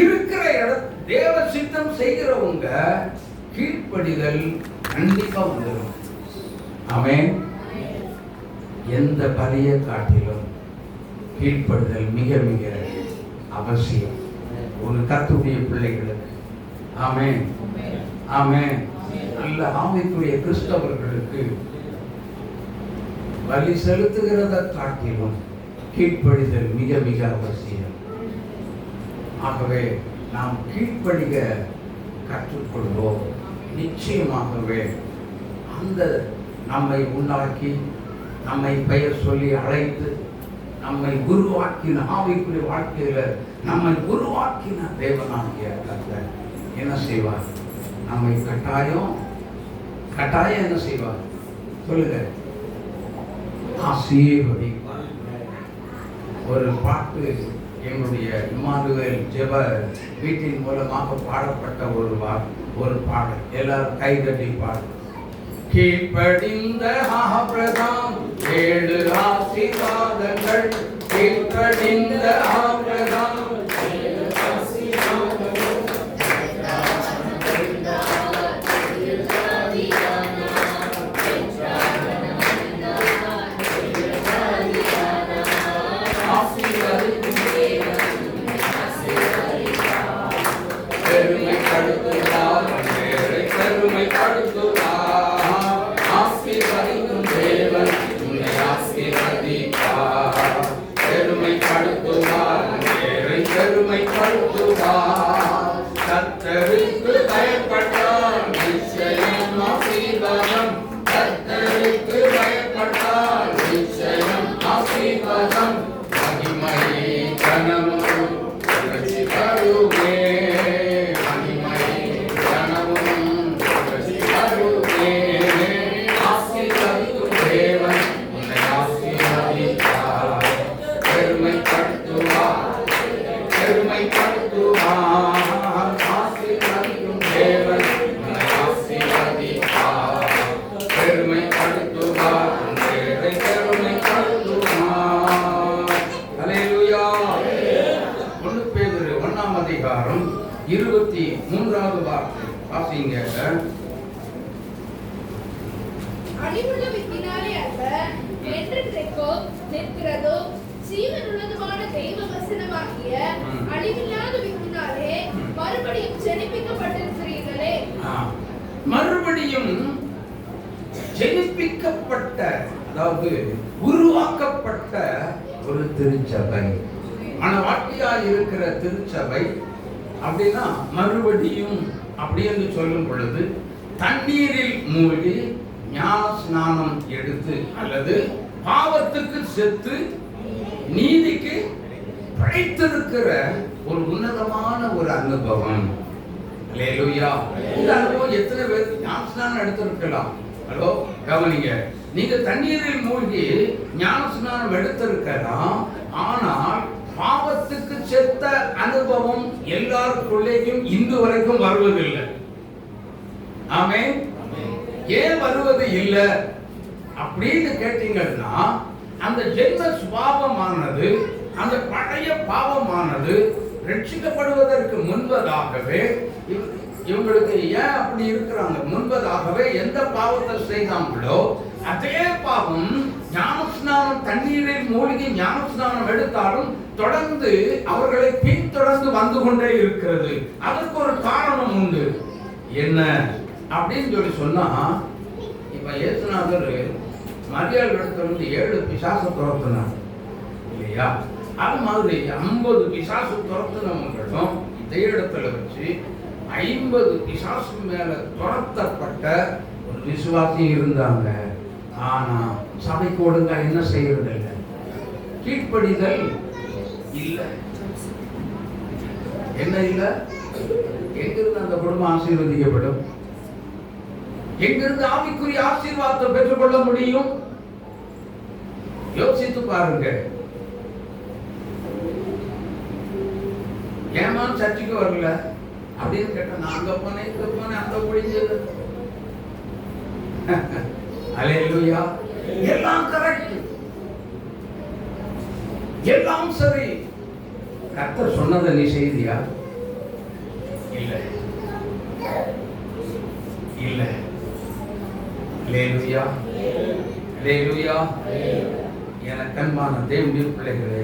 இருக்கிற இடம், தேவ சித்தம் செய்கிறவங்க கீழ்ப்படிதல் கண்டிப்பா வந்துடும். ஆமென். எந்த பலிய காட்டிலும் கீழ்ப்படுதல் மிக மிக அவசியம் ஒரு கர்த்தருடைய பிள்ளைகளுக்கு. ஆமென், ஆமென். நல்ல ஆவிக்குரிய கிறிஸ்தவர்களுக்கு பலி செலுத்துகிறத காட்டிலும் கீழ்ப்படிதல் மிக மிக அவசியம். ஆகவே நாம் கீழ்ப்படிக கற்றுக்கொள்வோம். நிச்சயமாகவே அந்த நம்மை உண்டாக்கி நம்மை பெயர் சொல்லி அழைத்து நம்மை உருவாக்கின ஆவிக்குரிய வாழ்க்கையில நம்மை உருவாக்கின தேவனாகிய கர்த்தர் என்ன செய்வார்? நம்மை கட்டாயம் என்ன செய்வார்? சொல்லுங்க. ஆசீர்வதிப்பார். ஒரு பாட்டு என்னுடைய இம்மானுவேல் ஜெப வீட்டின் மூலமாக பாடப்பட்ட ஒரு பாடல். எல்லாரும் கைதட்டி பாடு. கீழ்ப்படிந்த ஆபிரகாம் 7 ஆசீர்வாதங்கள். கீழ்ப்படிந்த ஆபிரகாம் கர்த்தருக்கு பயப்பட்டால் நிச்சயம் ஆசீர்வாதம். கர்த்தருக்கு பயப்பட்டால் நிச்சயம் ஆசீர்வாதம். மகிமை கனமும் புகழ்ச்சி தருவே. மகிமை கனமும் புகழ்ச்சி தருவே. ஆசீர்வதிக்கும் தேவன் உன்னை ஆசீர்வதிப்பார். பெருமைப்படுத்துவார், பெருமைப்படுத்துவார். ஆசீர்வதிக்கும் தேவன் உன்னை ஆசீர்வதிப்பார். பெருமைப்படுத்துவார், உன்னை பெருமைப்படுத்துவார். அல்லேலூயா. 1 பேதுரு 1ஆம் அதிகாரம் 23வது வார்த்தை வாசிங்க. அழிவுள்ள வித்தினாலே அல்ல, என்றென்றைக்கோ நிற்கிறதோ ஜீவனுள்ளதுமான தெய்வ வசனமாகிய அழிவில்லாத வித்தினாலே மறுபடியும் ஜெனிப்பிக்கப்பட்டிருக்கிறீர்களே. மறுபடியும் ஜெனிப்பிக்கப்பட்ட, அதாவது உருவாக்கப்பட்ட ஒரு திருச்சபை, மனவாட்டியாய் இருக்கிற திருச்சபை. அப்படின்னா மறுபடியும் அப்படி என்று சொல்லும் பொழுது தண்ணீரில் மூழ்கி ஞான ஸ்நானம் எடுத்து அல்லது பாவத்துக்கு செத்து நீதிக்கு பிழைத்திருக்கிற ஒரு உன்னதமான ஒரு அனுபவம். அல்லேலூயா. இந்த அனுபவம் எத்தனை பேர் ஞானஸ்நானம் எடுத்திருக்கலாம்? ஹலோ, கவனிங்க. நீங்க தண்ணீரில் மூழ்கி ஞானஸ்நானம் எடுத்திருக்கலாம், ஆனால் பாவத்துக்கு செத்த அனுபவம் எல்லாருக்குள்ளேயும் இன்று வரைக்கும் வருவதில்லை. ஆமென். ஏன் வருவது இல்லை அப்படின்னு கேட்டீங்கன்னா, அந்த ஜென்ம சுபாவமானது, அந்த பழைய பாவமானது ரட்சிக்கப்படுவதற்கு முன்பதாகவே இவங்களுக்கு ஏன் அப்படி இருக்கிறாங்க? முன்பதாகவே எந்த பாவத்தை செய்தாங்களோ அதே பாவம் ஞானஸ்நானம் தண்ணீரில் மூழ்கி ஞானஸ்நானம் எடுத்தாலும் தொடர்ந்து அவர்களை பின்தொடர்ந்து வந்து கொண்டே இருக்கிறது. அதற்கு ஒரு காரணம் உண்டு. என்ன அப்படின்னு சொல்லி சொன்னா, இப்ப இயேசுநாதர் மரியாள் இடத்துல 7 பிசாசு துரத்தினார் இல்லையா? அது மாதிரி 50 பிசாசு துரத்தினவங்களும் இதே இடத்துல வச்சு 50 பிசாசு மேல துரத்தப்பட்ட ஒரு விசுவாசி இருந்தாங்க. ஆனா சபைக்கு ஒழுங்கா என்ன செய்யறது இல்லை, கீழ்ப்படிதல் இல்லை. என்ன இல்லை? எங்கிருந்து அந்த குடும்பம் ஆசீர்வதிக்கப்படும்? எங்கிருந்து ஆவிக்குரிய ஆசீர்வாதத்தை பெற்றுக்கொள்ள முடியும்? யோசித்து பாருங்க. ஏமா சர்ச்சுக்கு வரல அப்படின்னு கேட்டா, நான் அங்க போனேன் இங்க போனேன் அந்த முடிஞ்சது. அல்லேலூயா. எல்லாம் கரெக்ட், எல்லாம் சரி. கர்த்தர் சொன்னதை நீ செய்தியா? இல்ல இல்ல. அல்லேலூயா, அல்லேலூயா. எனக்கு அன்பான தேவனுடைய பிள்ளைகளே,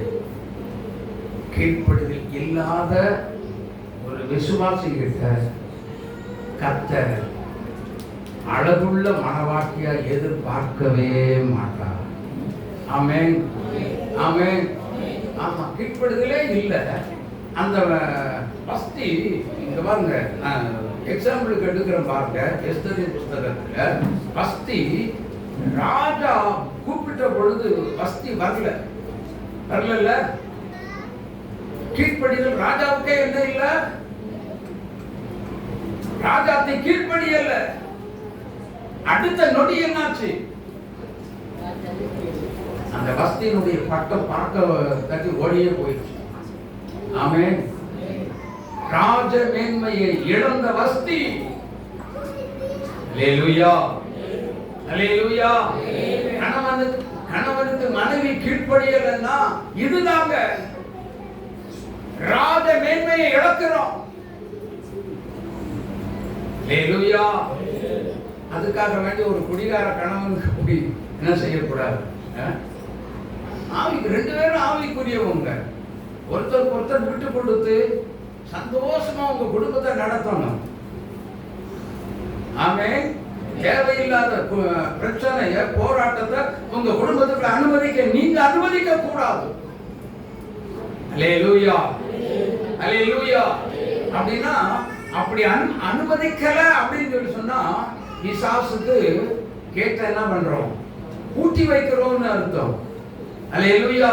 கீழ்ப்படிதல் இல்லாத ஒரு விசுவாசி கிட்ட கர்த்தர் அழகுள்ள மனவாட்டியா எதிர்பார்க்கவே மாட்டார். ஆமென், ஆமென். ஆமா, கீழ்ப்படிதலே இல்லை. அந்த பஸ்தி இங்க பாருங்க, எக்ஸாம்பிளுக்கு எடுக்கிறேன் பாருங்க. எஸ்தரின் புஸ்தகத்துல பஸ்தி ராஜா கூப்பிட்ட பொழுது பஸ்தி வரல. கீழ்ப்படிதல் ராஜாவுக்கே என்ன இல்ல? ராஜாத்தை கீழ்ப்படியல. அடுத்த நொடி என்னாச்சு? அந்த பஸ்தியினுடைய பட்டம் பார்க்க கட்டி ஓடியே போயிடுச்சு. ஆமென். ராஜ மேன்மையை இழந்த வஸ்தி. அல்லேலூயா, அல்லேலூயா. கணவனுக்கு மனைவி கீழ்ப்படியலன்னா இதுதாங்க ராஜ மேன்மையை இழக்கிறோம். அல்லேலூயா. அதுக்காக வேண்டிய ஒரு குடிகார கணவனுக்கு போய் என்ன செய்யக்கூடாது? ஆவிக்கு 2 பேரும் ஆவிக்குரியவங்க. ஒருத்தருக்கு ஒருத்தர் விட்டு கொடுத்து சந்தோஷமா உங்க குடும்பத்தை நடத்தணும். ஆமென். தேவையில்லாத பிரச்சனைய போராட்டத்தை உங்க குடும்பத்துக்கு நீங்க அனுமதிக்க கூடாது. அல்லேலூயா, அல்லேலூயா. அப்படின்னா அப்படி அனுமதிக்கல அப்படின்னு சொல்லி சொன்னா பிசாசுக்கு கேட்ட என்ன பண்றோம்? பூட்டி வைக்கிறோம்னு அர்த்தம். அல்லேலூயா.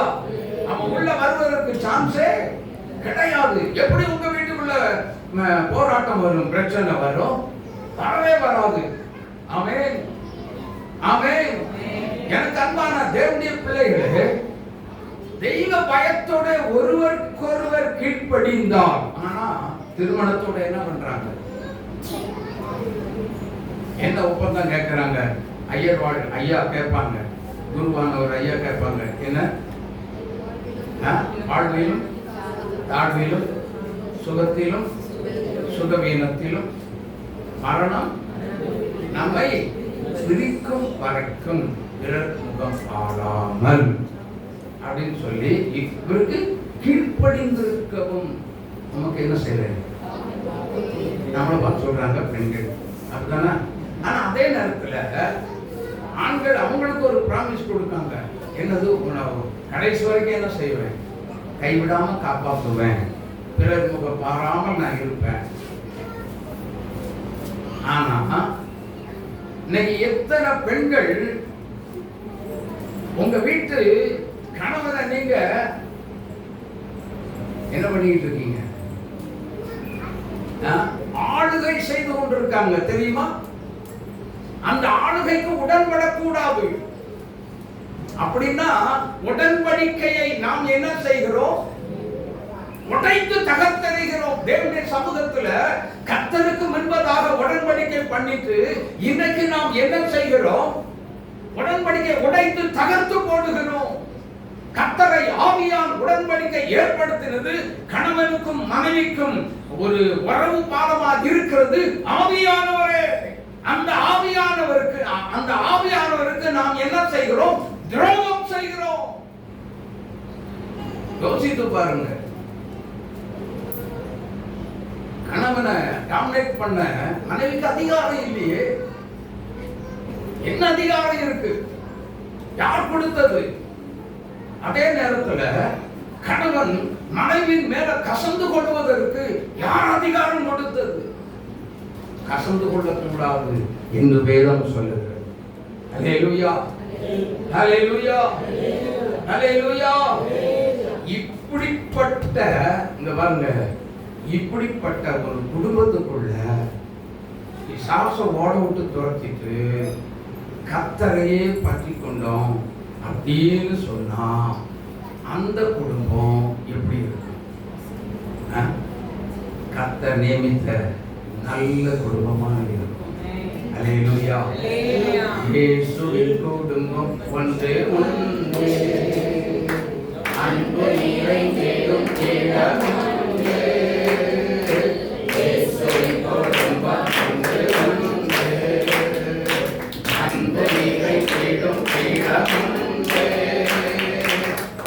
அவன் உள்ள வருவதற்கு சான்ஸே கிடையாது. எப்படி உங்க வீட்டுக்குள்ள போராட்டம் வரும், பிரச்சனை வரும்? வரவே வராது. ஆமென், ஆமென். எனக்கு அன்பான தேவனுடைய பிள்ளைகளே, தெய்வ பயத்தோட ஒருவருக்கொருவர் கீழ்ப்படிந்தால், ஆனா திருமணத்தோட என்ன பண்றாங்க? என்ன ஒப்பந்தம் கேட்கிறாங்க? ஐயா கேட்பாங்க, குருவானவர் ஐயா கேட்பாங்க, என்ன? வாழ்விலும் தாழ்விலும் சுகத்திலும் சுகவீனத்திலும் மரணம் நம்மை பிரிக்கும் வரைக்கும் பிறர் முகம் பாழாமல் அப்படின்னு சொல்லி இவருக்கு கீழ்ப்படிந்திருக்கவும் நமக்கு என்ன செய்யறது? நம்மளை பார்த்து சொல்றாங்க பெண்கள், அப்படிதானே? ஆனா அதே நேரத்துல ஆண்கள் அவங்களுக்கு ஒரு ப்ராமிஸ் கொடுக்காங்க. என்னது? கடைசி வரைக்கும் என்ன செய்வேன்? கைவிடாம காப்பாற்றுவேன், பிறர் முகம் பாராமல் நான் இருப்பேன். ஆனா இன்னைக்கு எத்தனை பெண்கள் உங்க வீட்டு கணவனை நீங்க என்ன பண்ணிட்டு இருக்கீங்க? ஆளுகை செய்து கொண்டிருக்காங்க, தெரியுமா? அந்த ஆளுகைக்கு உடன்படக்கூடாது. அப்படின்னா உடன்படிக்கையை நாம் என்ன செய்கிறோம்? உடைத்து தகர்த்தெறிகிறோம். தேவனுடைய சமூகத்துல கர்த்தருக்கு முன்பதாக உடன்படிக்கை பண்ணிட்டு இன்னைக்கு நாம் என்ன செய்கிறோம்? உடன்படிக்கை உடைத்து தகர்த்து போடுகிறோம். கர்த்தரை ஆவியான் உடன்படிக்கை ஏற்படுத்தினது கணவனுக்கும் மனைவிக்கும் ஒரு உறவு பாலமாக இருக்கிறது ஆவியானவரே. அந்த ஆவியானவருக்கு நாம் என்ன செய்கிறோம்? துரோகம் செய்கிறோம். யோசித்து பாருங்க. கணவனை டாமினேட் பண்ண மனைவிக்கு அதிகாரம் இல்லையே. என்ன அதிகாரம் இருக்கு? யார் கொடுத்தது? அதே நேரத்துல கணவன் மனைவியின் மேல கசந்து கொள்வதற்கு யார் அதிகாரம் கொடுத்தது? கசந்து கொள்ளக்கூடாது என்று வேதம் சொல்லுகிறது. அல்லேலூயா, அல்லேலூயா, அல்லேலூயா. இப்படிப்பட்ட இந்த பாருங்க, இப்படிப்பட்ட ஒரு குடும்பத்துக்குள்ள பிசாசை ஓட விட்டு துரத்திட்டு கர்த்தரையே பற்றி கொண்டோம் அப்படின்னு சொன்னா அந்த குடும்பம் எப்படி இருக்கும்? கர்த்தர் நியமித்த நல்ல குடும்பமா இருக்கும். அல்லேலூயா. இயேசுவின் குடும்பம் ஒன்றே ஒன்றே, அன்பு நிறைந்தேடும் இடம் ஒன்றே. இயேசுவின் குடும்பம் ஒன்றே ஒன்றே, அன்பு நிறைந்தேடும் இடம் ஒன்றே.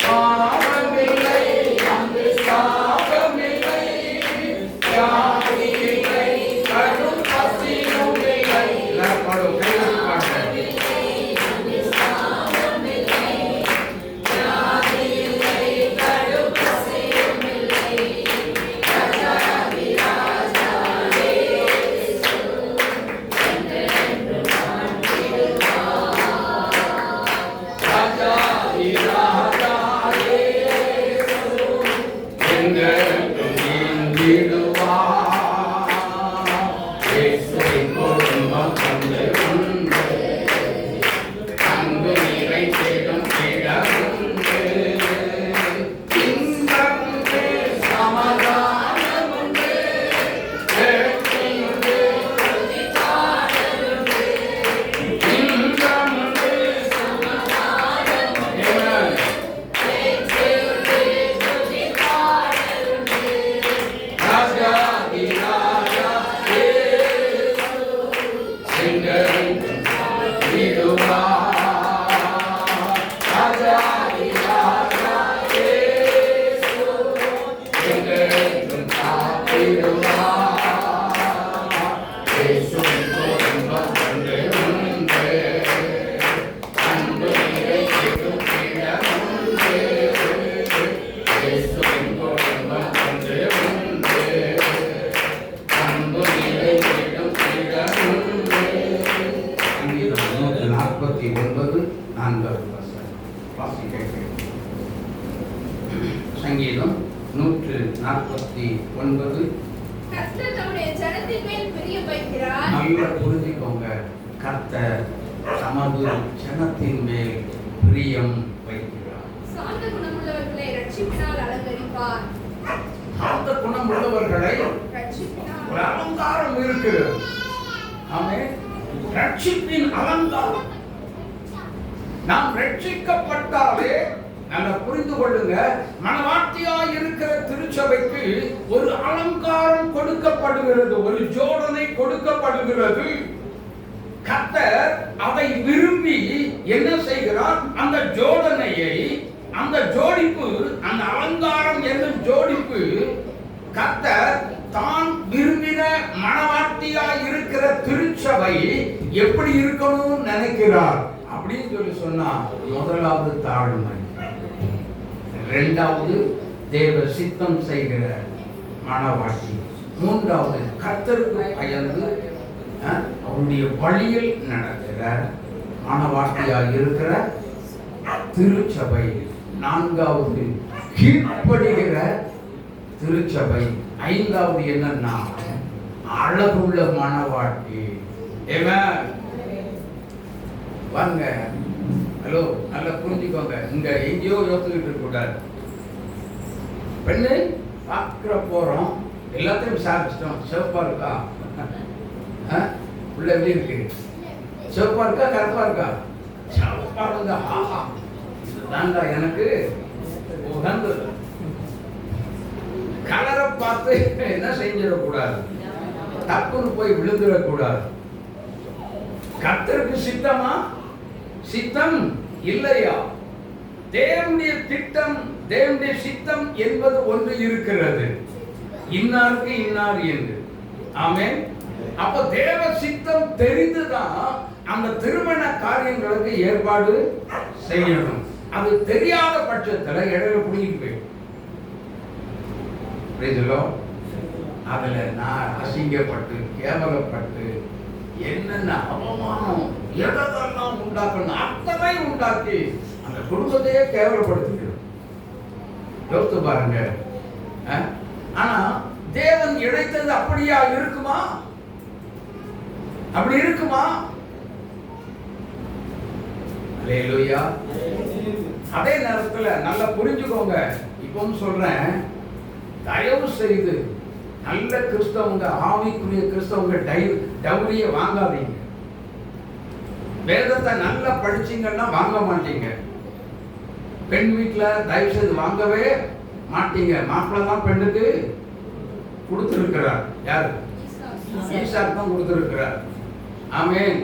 பாவமில்லை, அங்கு சாபமில்லை, வியாதி இல்லை, கடும் பசியும் இல்லை. எல்லாரும் பாடுவோம், கையில் பாடுங்க. சங்கீதம் 149. கர்த்தர் தம்முடைய ஜனத்தின் மேல் பிரியம் வைக்கிறார். நல்லா புரிஞ்சுக்கோங்க. கர்த்தர் தமது ஜனத்தின் மேல் பிரியம் வைக்கிறார். சாந்த குணமுள்ளவர்களை ரட்சிப்பினால் அலங்கரிப்பார். சாந்த குணமுள்ளவர்களை ஒரு அலங்காரம் இருக்கிறது. ஆமென். ரட்சிப்பின் அலங்காரம். நாம் ரட்சிக்கப்பட்டாலே நல்லா புரிந்து கொள்ளுங்க, மனவாட்டியாய் இருக்கிற திருச்சபைக்கு ஒரு அலங்காரம் கொடுக்கப்படுகிறது, ஒரு ஜோடனை கொடுக்கப்படுகிறது. கர்த்தர் அதை விரும்பி என்ன செய்கிறார்? அந்த ஜோடனையை, அந்த ஜோடிப்பு, அந்த அலங்காரம் என்னும் ஜோடிப்பு கர்த்தர் தான் விரும்பின மனவாட்டியாய் இருக்கிற திருச்சபை எப்படி இருக்கணும்னு நினைக்கிறார் அப்படின்னு சொல்லி சொன்னா, முதலாவது தாழ்மை, இரண்டாவது தேவ சித்தம் செய்கிற மனவாட்டி, மூன்றாவது கர்த்தருக்கு பயந்து அவருடைய வழியில் நடக்கிற மனவாட்டியாக இருக்கிற திருச்சபை. நான்காவது கீழ்ப்படுகிற திருச்சபை. ஐந்தாவது என்னன்னா அழகுள்ள மனவாட்டி. வாங்க, ஹலோ, நல்லா புரிஞ்சுக்கோங்க. இங்க எங்கேயோ யோசிச்சுட்டு இருக்க கூடாது. பெண்ணு பார்க்கிற போறோம், எல்லாத்தையும் விசாரிச்சிட்டோம். சிவப்பா இருக்கா, உள்ள எப்படி இருக்கு, சிவப்பா இருக்கா கருப்பா இருக்கா, சிவப்பா இருந்தா ஆஹா இதுதான்டா எனக்கு உகந்தது. கலரை பார்த்து என்ன செஞ்சிடக்கூடாது, தப்புன்னு போய் விழுந்துடக்கூடாது. கர்த்தருக்கு சித்தமா, சித்தம் இல்லையா? தேவனுடைய திட்டம், தேவனுடைய சித்தம் என்பது ஒன்று இருக்கிறது, இன்னாருக்கு இன்னார் என்று. ஆமென். அப்ப தேவ சித்தம் தெரிந்துதான் அந்த திருமண காரியங்களுக்கு ஏற்பாடு செய்யணும். அது தெரியாத பட்சத்துல இடையில புடிங்கிட்டு போயிடும். அதுல நான் அசிங்கப்பட்டு கேவலப்பட்டு என்னென்ன அவமானம் எதெல்லாம் உண்டாக்கணும் அத்தனை உண்டாக்கி அந்த குடும்பத்தையே கேவலப்படுத்திக்கிறோம். யோசித்து பாருங்க. ஆனா தேவன் இழைத்தது அப்படியா இருக்குமா? அப்படி இருக்குமா? அல்லேலூயா. அதே நேரத்துல நல்லா புரிஞ்சுக்கோங்க. இப்பவும் சொல்றேன், தயவு செய்து நல்ல கிறிஸ்தவங்க, ஆவிக்குரிய கிறிஸ்தவங்க டவுரியை வாங்காதீங்க. வேதத்தை நல்லா படிச்சீங்கன்னா வாங்க மாட்டீங்க. பெண் வீட்டுல தயவு செய்து வாங்கவே மாட்டீங்க. மாப்பிள்ளை தான் பெண்ணுக்கு கொடுத்திருக்கிறார். யாரு? ஈசாக்கு தான் கொடுத்திருக்கிறார். ஆமென்.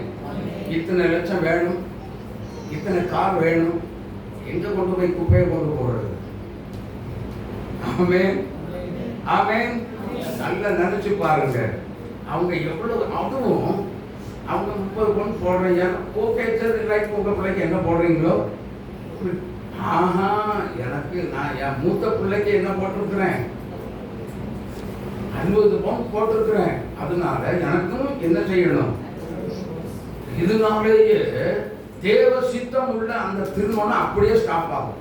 இத்தனை லட்சம் வேணும், இத்தனை கார் வேணும், எங்க கொண்டு போய் குப்பையை கொண்டு போறது? ஆமென், ஆமென். நல்லா நினைச்சு பாருங்க. அவங்க எவ்வளவு, அதுவும் அவங்க 30 பவுன் போடுறீங்க. ஓகே சரி ரைட், உங்க பிள்ளைக்கு என்ன போடுறீங்களோ. ஆஹா, எனக்கு நான் என் மூத்த பிள்ளைக்கு என்ன போட்டிருக்கிறேன், 50 பவுன் போட்டிருக்கிறேன். அதனால எனக்கும் என்ன செய்யணும்? இதனாலேயே தேவ சித்தம் உள்ள அந்த திருமணம் அப்படியே ஸ்டாப் ஆகும்.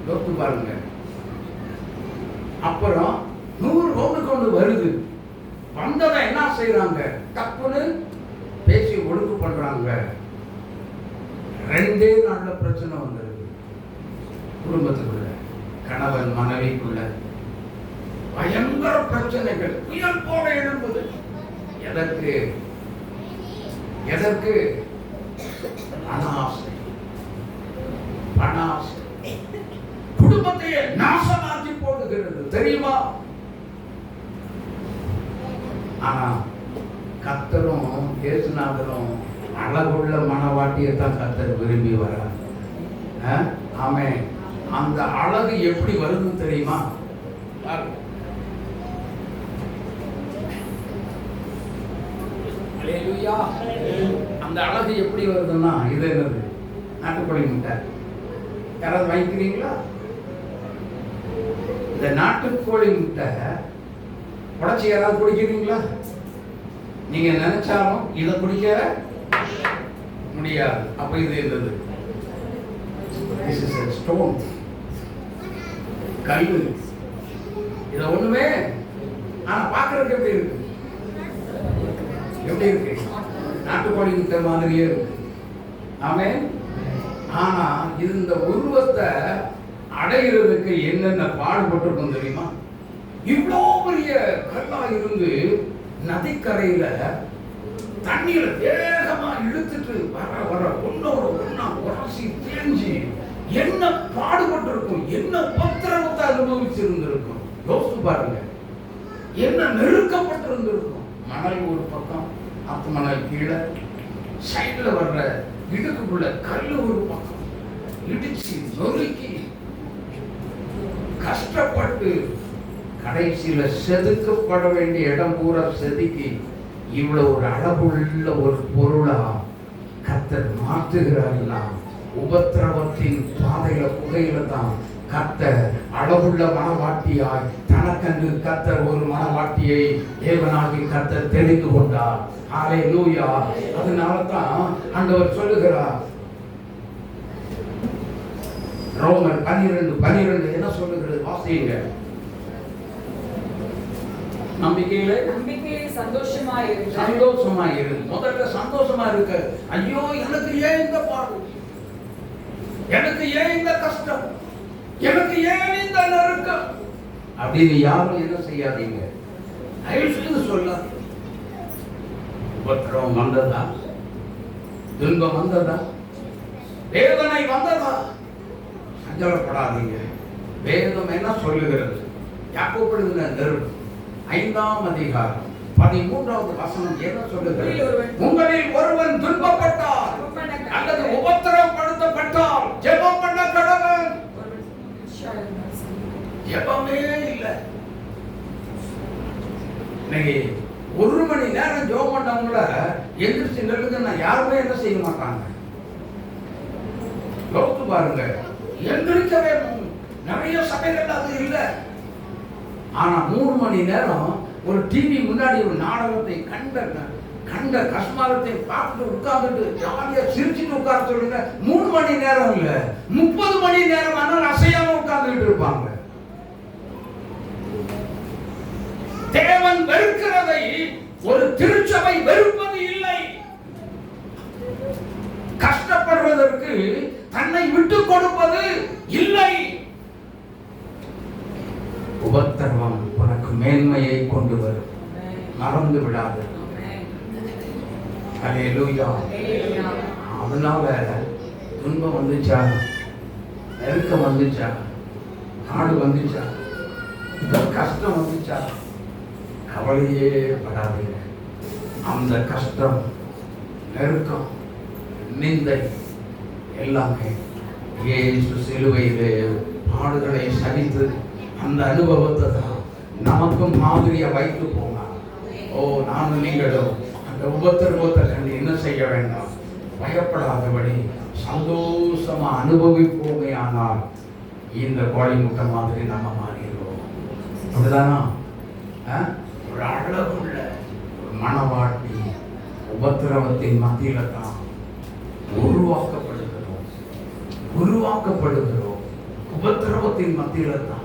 யோசித்து பாருங்க. அப்புறம் 100 பவுனுக்கு ஒன்று வருது. வந்ததை என்ன செய்யறாங்க? தப்புன்னு பேசி ஒழுங்கு பண்றாங்க. 2 நாள்ல பிரச்சனை வந்துருது. குடும்பத்துக்குள்ள, கணவன் மனைவிக்குள்ள பயங்கர பிரச்சனைகள், புயல் போல எழும்புது. எதற்கு? எதற்கு? பணாசை. பணாசை குடும்பத்தையே நாசமாக்கி போடுகிறது, தெரியுமா? ஆனா கர்த்தரும் இயேசுநாதரும் அழகுள்ள மனவாட்டியை தான் கர்த்தர் விரும்பி வர்றார். ஆமென். அந்த அழகு எப்படி வருதுன்னு தெரியுமா? அல்லேலூயா. அந்த அழகு எப்படி வருதுன்னா, இது என்னது? நாட்டுக்கோழி முட்டை. யாராவது வாங்கிக்கிறீங்களா? இந்த நாட்டுக்கோழி முட்டை உடைச்சி யாராவது குடிக்கிறீங்களா? நீங்க நினைச்சாலும் இதை குடிக்க முடியாது. அப்ப இது என்னது? This is a stone. கல்லு. இத ஒண்ணுமே, ஆனா பாக்குறதுக்கு எப்படி இருக்கு? எப்படி இருக்கு? நாட்டுக்கோழி முட்டை மாதிரியே இருக்கு. ஆமென். ஆனா இந்த உருவத்தை அடைகிறதுக்கு என்னென்ன பாடுபட்டிருக்கும் தெரியுமா? இவ்வளோ பெரிய கல்லா இருந்து நதிக்கரையில தண்ணீரை வேகமா இழுத்துட்டு வர வர ஒன்னோட ஒன்னா உரசி தேஞ்சி என்ன பாடுபட்டிருக்கும், என்ன பத்திரத்தை அனுபவிச்சிருந்திருக்கும். யோசிச்சு பாருங்க, என்ன நெருக்கப்பட்டிருந்திருக்கும். மணல் ஒரு பக்கம், அத்து மணல் கீழே, சைட்ல வர்ற இடுக்குள்ள கல்லு ஒரு பக்கம், இடிச்சு நொறுக்கி கஷ்டப்பட்டு கடைசியில செதுக்கப்பட வேண்டிய இடம் பூரா செதுக்கி இவ்வளவு ஒரு அழகுள்ள ஒரு பொருளா கர்த்தர் மாற்றுகிறார்களா? உபத்திரவத்தின் பாதையில புகையில தான் கர்த்தர் அளவுள்ள மனவாட்டியாய் தனக்கென்று கர்த்தர் ஒரு மனவாட்டியை தேவனாகி கர்த்தர் தெரிந்து கொண்டார். ஹல்லேலூயா. அதனால தான் ஆண்டவர் சொல்லுகிறார், ரோமர் 12:12 என்ன சொல்லுகிறது? வாசியுங்க. நம்பிக்கையிலே சந்தோஷமாயிரு. முதல்ல சந்தோஷமா இருக்க. ஐயோ, எனக்கு ஏன் இந்த பாடு, எனக்கு ஏன் இந்த கஷ்டம், எனக்கு ஏன் இந்த நெருக்கம் அப்படின்னு யாரும் என்ன செய்யாதீங்க. தயவுசெய்து சொல்ல, உபத்திரவம் வந்ததா, துன்பம் வந்ததா, வேதனை வந்ததா, சஞ்சலப்படாதீங்க. வேதம் என்ன சொல்லுகிறது? யாக்கோபு எழுதின நிருபம் 5ஆம் அதிகாரம் 13வது வசனம் என்ன சொல்லுகிறது? உங்களில் ஒருவன் துன்பப்பட்டால் அல்லது உபத்திரவப்படுத்தப்பட்டால் ஜெபம் பண்ண கடவன். ஜெபமே இல்லை. இன்னைக்கு 1 மணி நேரம் ஜெபம் பண்ணவங்கள எந்திரிச்சு நில்லுங்கன்னா யாருமே என்ன செய்ய மாட்டாங்க. யோசித்து பாருங்க. எந்திரிக்கவே நிறைய சபைகள் அது இல்லை. ஆனா 3 மணி நேரம் ஒரு டிவி முன்னாடி ஒரு நாடகத்தை கண்ட கஷ்மாரத்தை பார்த்துட்டு உட்கார்ந்துட்டு ஜாலியா சிரிச்சுட்டு உட்கார சொல்லுங்க. 3 மணி நேரம் இல்ல, 30 மணி நேரம் ஆனால் அசையாம உட்கார்ந்துட்டு இருப்பாங்க. தேவன் வெறுக்கிறதை ஒரு திருச்சபை வெறுப்பது இல்லை. கஷ்டப்படுவதற்கு தன்னை விட்டு கொடுப்பது இல்லை. உபத்திரவம் உனக்கு மேன்மையை கொண்டு வரும், மறந்து விடாது. ஹல்லேலூயா. அதனால துன்பம் வந்துச்சா, நெருக்கம் வந்துச்சா, நாடு வந்துச்சா, கஷ்டம் வந்துச்சா, கவலையே படாதீங்க. அந்த கஷ்டம், நெருக்கம், நிந்தை எல்லாமே இயேசு சிலுவையிலே பாடுகளை சகித்து அந்த அனுபவத்தை தான் நமக்கும் மாதிரியா வைத்து போனார். ஓ, நானும் நீங்களும் அந்த உபத்திரவத்தை கண்டு என்ன செய்ய வேண்டாம், பயப்படாதபடி சந்தோஷமா அனுபவிப்போமே. ஆனால் இந்த கோழி முட்டை மாதிரி நம்ம மாறிடுவோம். அப்படிதானா? ஒரு அழகுள்ள ஒரு மனவாட்டி உபத்திரவத்தின் மத்தியில தான் உருவாக்கப்படுகிறோம். உபத்திரவத்தின் மத்தியில தான்,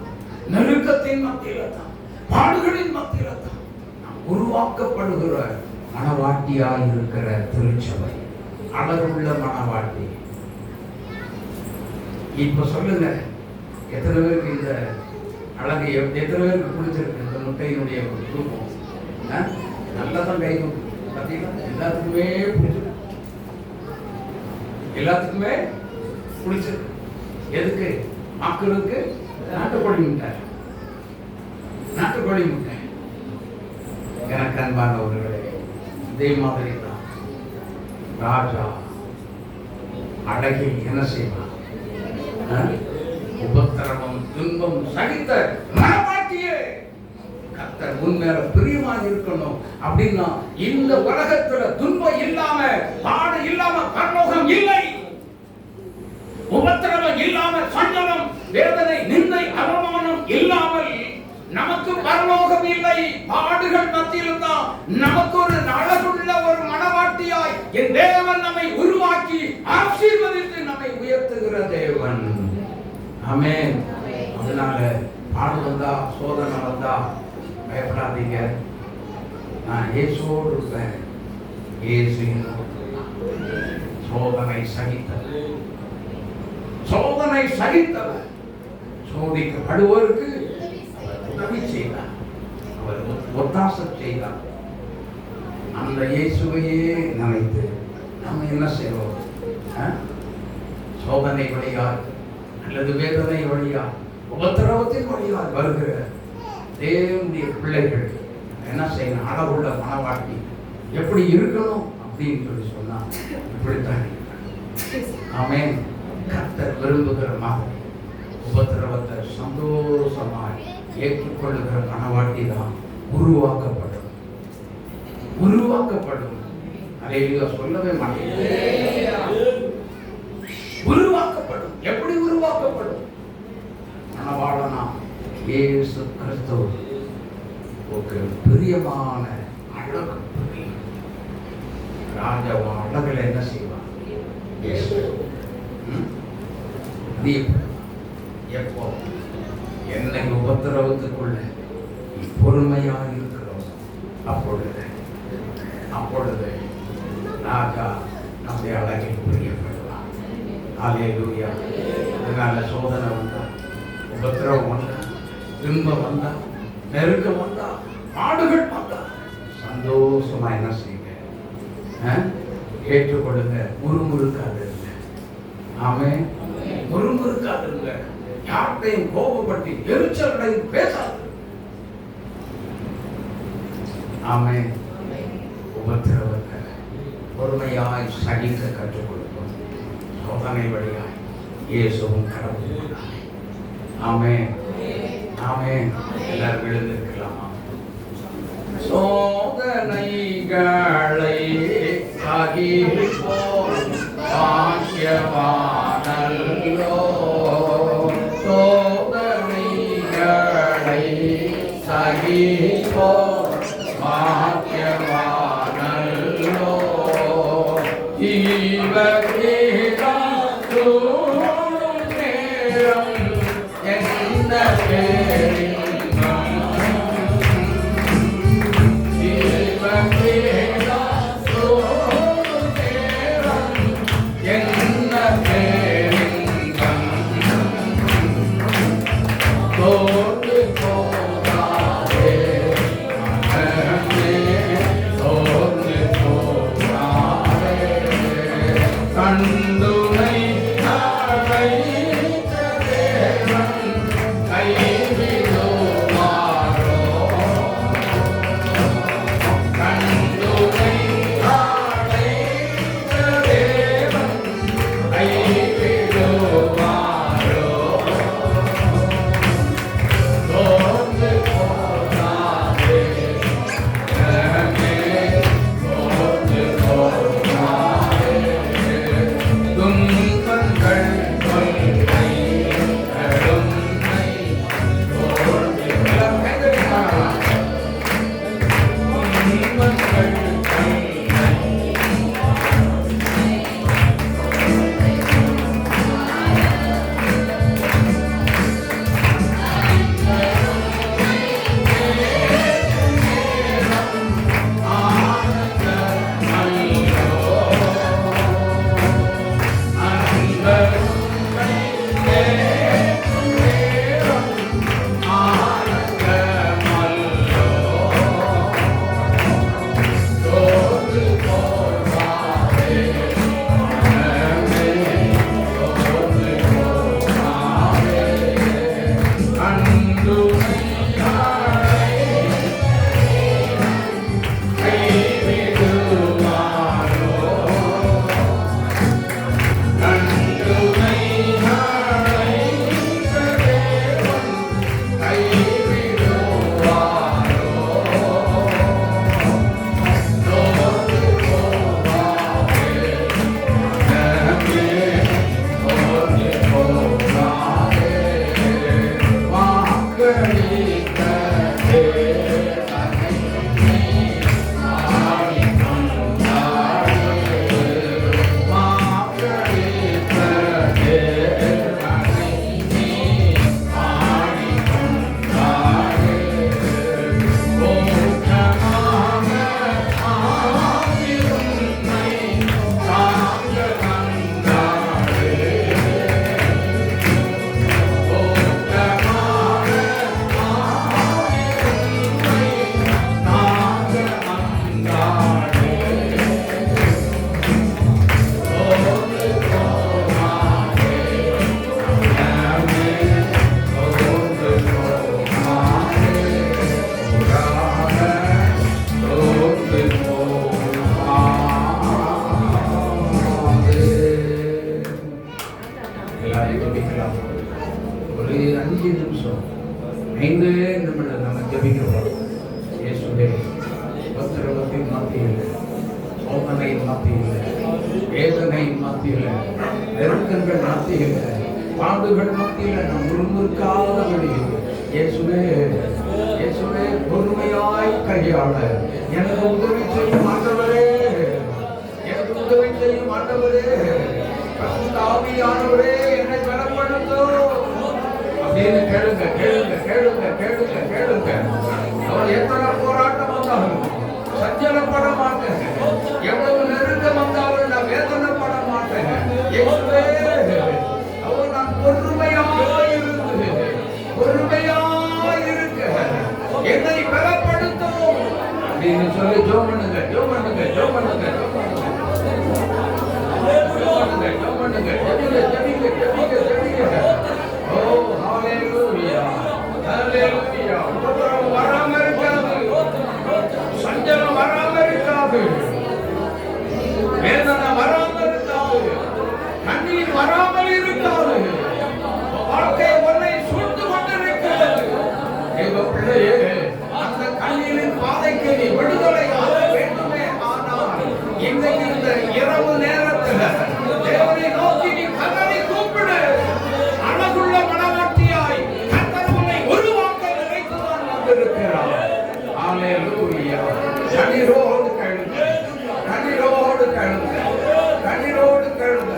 நெருக்கத்தின் மத்தியில தான், பாடுகளின் மத்தியில தான் நாம் உருவாக்கப்படுகிற மனவாட்டியாய் இருக்கிற திருச்சபை, அழகுள்ள மனவாட்டி. இப்ப சொல்லுங்க, எத்தனை பேருக்கு இந்த அழகை, எத்தனை பேருக்கு பிடிச்சிருக்கு இந்த முட்டையினுடைய ரூபம்? நல்லதான் கை பார்த்தீங்கன்னா எல்லாத்துக்குமே பிடிச்சிருக்கு, எல்லாத்துக்குமே பிடிச்சிருக்கு. எதுக்கு? மக்களுக்கு நாட்டுக்கோழி முட்டை, நாட்டுக்கோழி முட்டை. எனக்கு அன்பானவர்களே, இதே மாதிரி தான் ராஜா அழகில் என்ன செய்வான்? உபத்திரவம் துன்பம் சகித்த மனவாட்டியே கர்த்தர் உன்மேல பிரியமாக இருக்கணும். அப்படின்னா இந்த உலகத்துல துன்பம் இல்லாம, பாடு இல்லாம பரலோகம் இல்லை. உபத்திரவம் இல்லாம, சஞ்சலம், வேதனை, நிந்தை, அவமானம் இல்லாமல் நமக்கு பரலோகம் இல்லை. பாடுகள் மத்தியில் தான் நமக்கு ஒரு அழகுள்ள ஒரு மனவாட்டியாய் என் தேவன் நம்மை உருவாக்கி ஆசீர்வதித்து நம்மை உயர்த்துகிற தேவன். ஆமென். அதனால பாடு வந்தா, சோதனை வந்தா பயப்படாதீங்க. நான் இயேசுவோடு இருப்பேன். இயேசு சோதனை சகித்தவர், சோதிக்கப்படுவோருக்கு உதவி செய்தார், அவர் ஒத்தாசை செய்தார். அந்த இயேசுவையே நினைத்து நம்ம என்ன செய்வோம்? சோதனை வழியால் அல்லது வேதனை வழியால், உபத்திரவத்தின் வழியால் வருகிற தேவனுடைய பிள்ளைகள் என்ன செய்யணும்? அழகுள்ள மனவாட்டி எப்படி இருக்கணும் அப்படின்னு சொல்லி சொன்னா இப்படித்தான். ஆமென். கர்த்தர் விரும்புகிற மாதிரி உபத்திரவத்தை சந்தோஷமாய் ஏற்றுக்கொள்ளுகிற மனவாட்டி தான் உருவாக்கப்படும். அலையில சொல்லவே மாட்டேன். உருவாக்கப்படும். எப்படி உருவாக்கப்படும்? மனவாளனா இயேசு கிறிஸ்து ஒரு பிரியமான அழகு பிரியம். ராஜாவா அழகுல என்ன செய்வான்? இயேசு நீ எப்போ என்னை உபத்திரவத்துக்குள்ள பொறுமையாக இருக்கிறோம், அப்பொழுது ராஜா நம்முடைய அழகில் பிரியப்படுவார். அல்லேலூயா. அதனால சோதனை வந்தா, உபத்திரவம் வந்தா, துன்பம் வந்தா, நெருக்கம் வந்தா, பாடுகள் வந்தா, சந்தோஷமா என்ன செய்யுங்க? ஏற்றுக்கொள்ளுங்க. முறுமுறுக்காதுங்க. ஆமென். முறுமுறுக்காதுங்க. யார்கிட்டையும் கோபப்பட்டு எரிச்சல்களையும் பேசாது. ஆமென். உபத்திரவத்தை பொறுமையாய் சகிக்க கற்றுக் கொடுக்கும். சோதனை வழியாய் இயேசுவும் கடவுள். ஆமென். ஆமென். எல்லாரும் எழுந்திருக்கலாமா? சோதனைகளை சகிப்போம் பாக்கியவானல்லோ. சோதனைகளை சகிப்போம் பாக்கியவானல்லோ. என்ன பாடுகள் மத்தியில் நாம் முறுமுறுக்காதபடி இயேசுவே இயேசுவே பொறுமையாய் கையாள எனக்கு உதவி செய்யும் ஆண்டவரே, எனக்கு உதவி செய்யும் ஆண்டவரே, பரிசுத்த ஆவியானவரே என்னை பலப்படுத்தும் அப்படின்னு கேளுங்க கேளுங்க கேளுங்க கேளுங்க கேளுங்க. அவர் எத்தனை போராட்டம் வந்தாலும் சஞ்சலப்பட மாட்டேன், எவ்வளவு நெருக்கம் வந்தாலும் நான் வேதனைப்பட மாட்டேன். இயேசுவே அவர் நான் பொறுமையாயிருந்து பொறுமையாயிருக்க என்னை பலப்படுத்தும் அப்படின்னு சொல்லி ஜெபம் பண்ணுங்க ஜெபம் பண்ணுங்க ஜெபம் பண்ணுங்க ஜெபம் பண்ணுங்க ஜெபம் பண்ணுங்க ஜெபிங்க ஜெபிங்க ஜெபிங்க ஜெபிங்க. ஓ ஹalleluya ஹalleluya. உபத்திரவம் வராம இருக்காது, சஞ்சலம் வராம இருக்காது, வேதனை வராம இருக்காது, கண்ணீர் வராமல் இருக்காது. வாழ்க்கை உன்னை சூழ்ந்து கொண்டிருக்கிறது. தேவ பிள்ளையே, அந்த கண்ணீரின் பாதைக்கு நீ விடுதலை ஆக வேண்டுமே. ஆனால் இன்றைக்கு இந்த இரவு நேரத்தில் தேவனை நோக்கி நீ கதறி கூப்பிடு. அழகுள்ள மனவாட்டியாய் கர்த்தர் உன்னை உருவாக்க நினைத்துதான் வந்திருக்கிறார். ஹalleluya. கண்ணீரோடு கேளுங்க, கண்ணீரோடு கேளுங்க, கண்ணீரோடு கேளுங்க.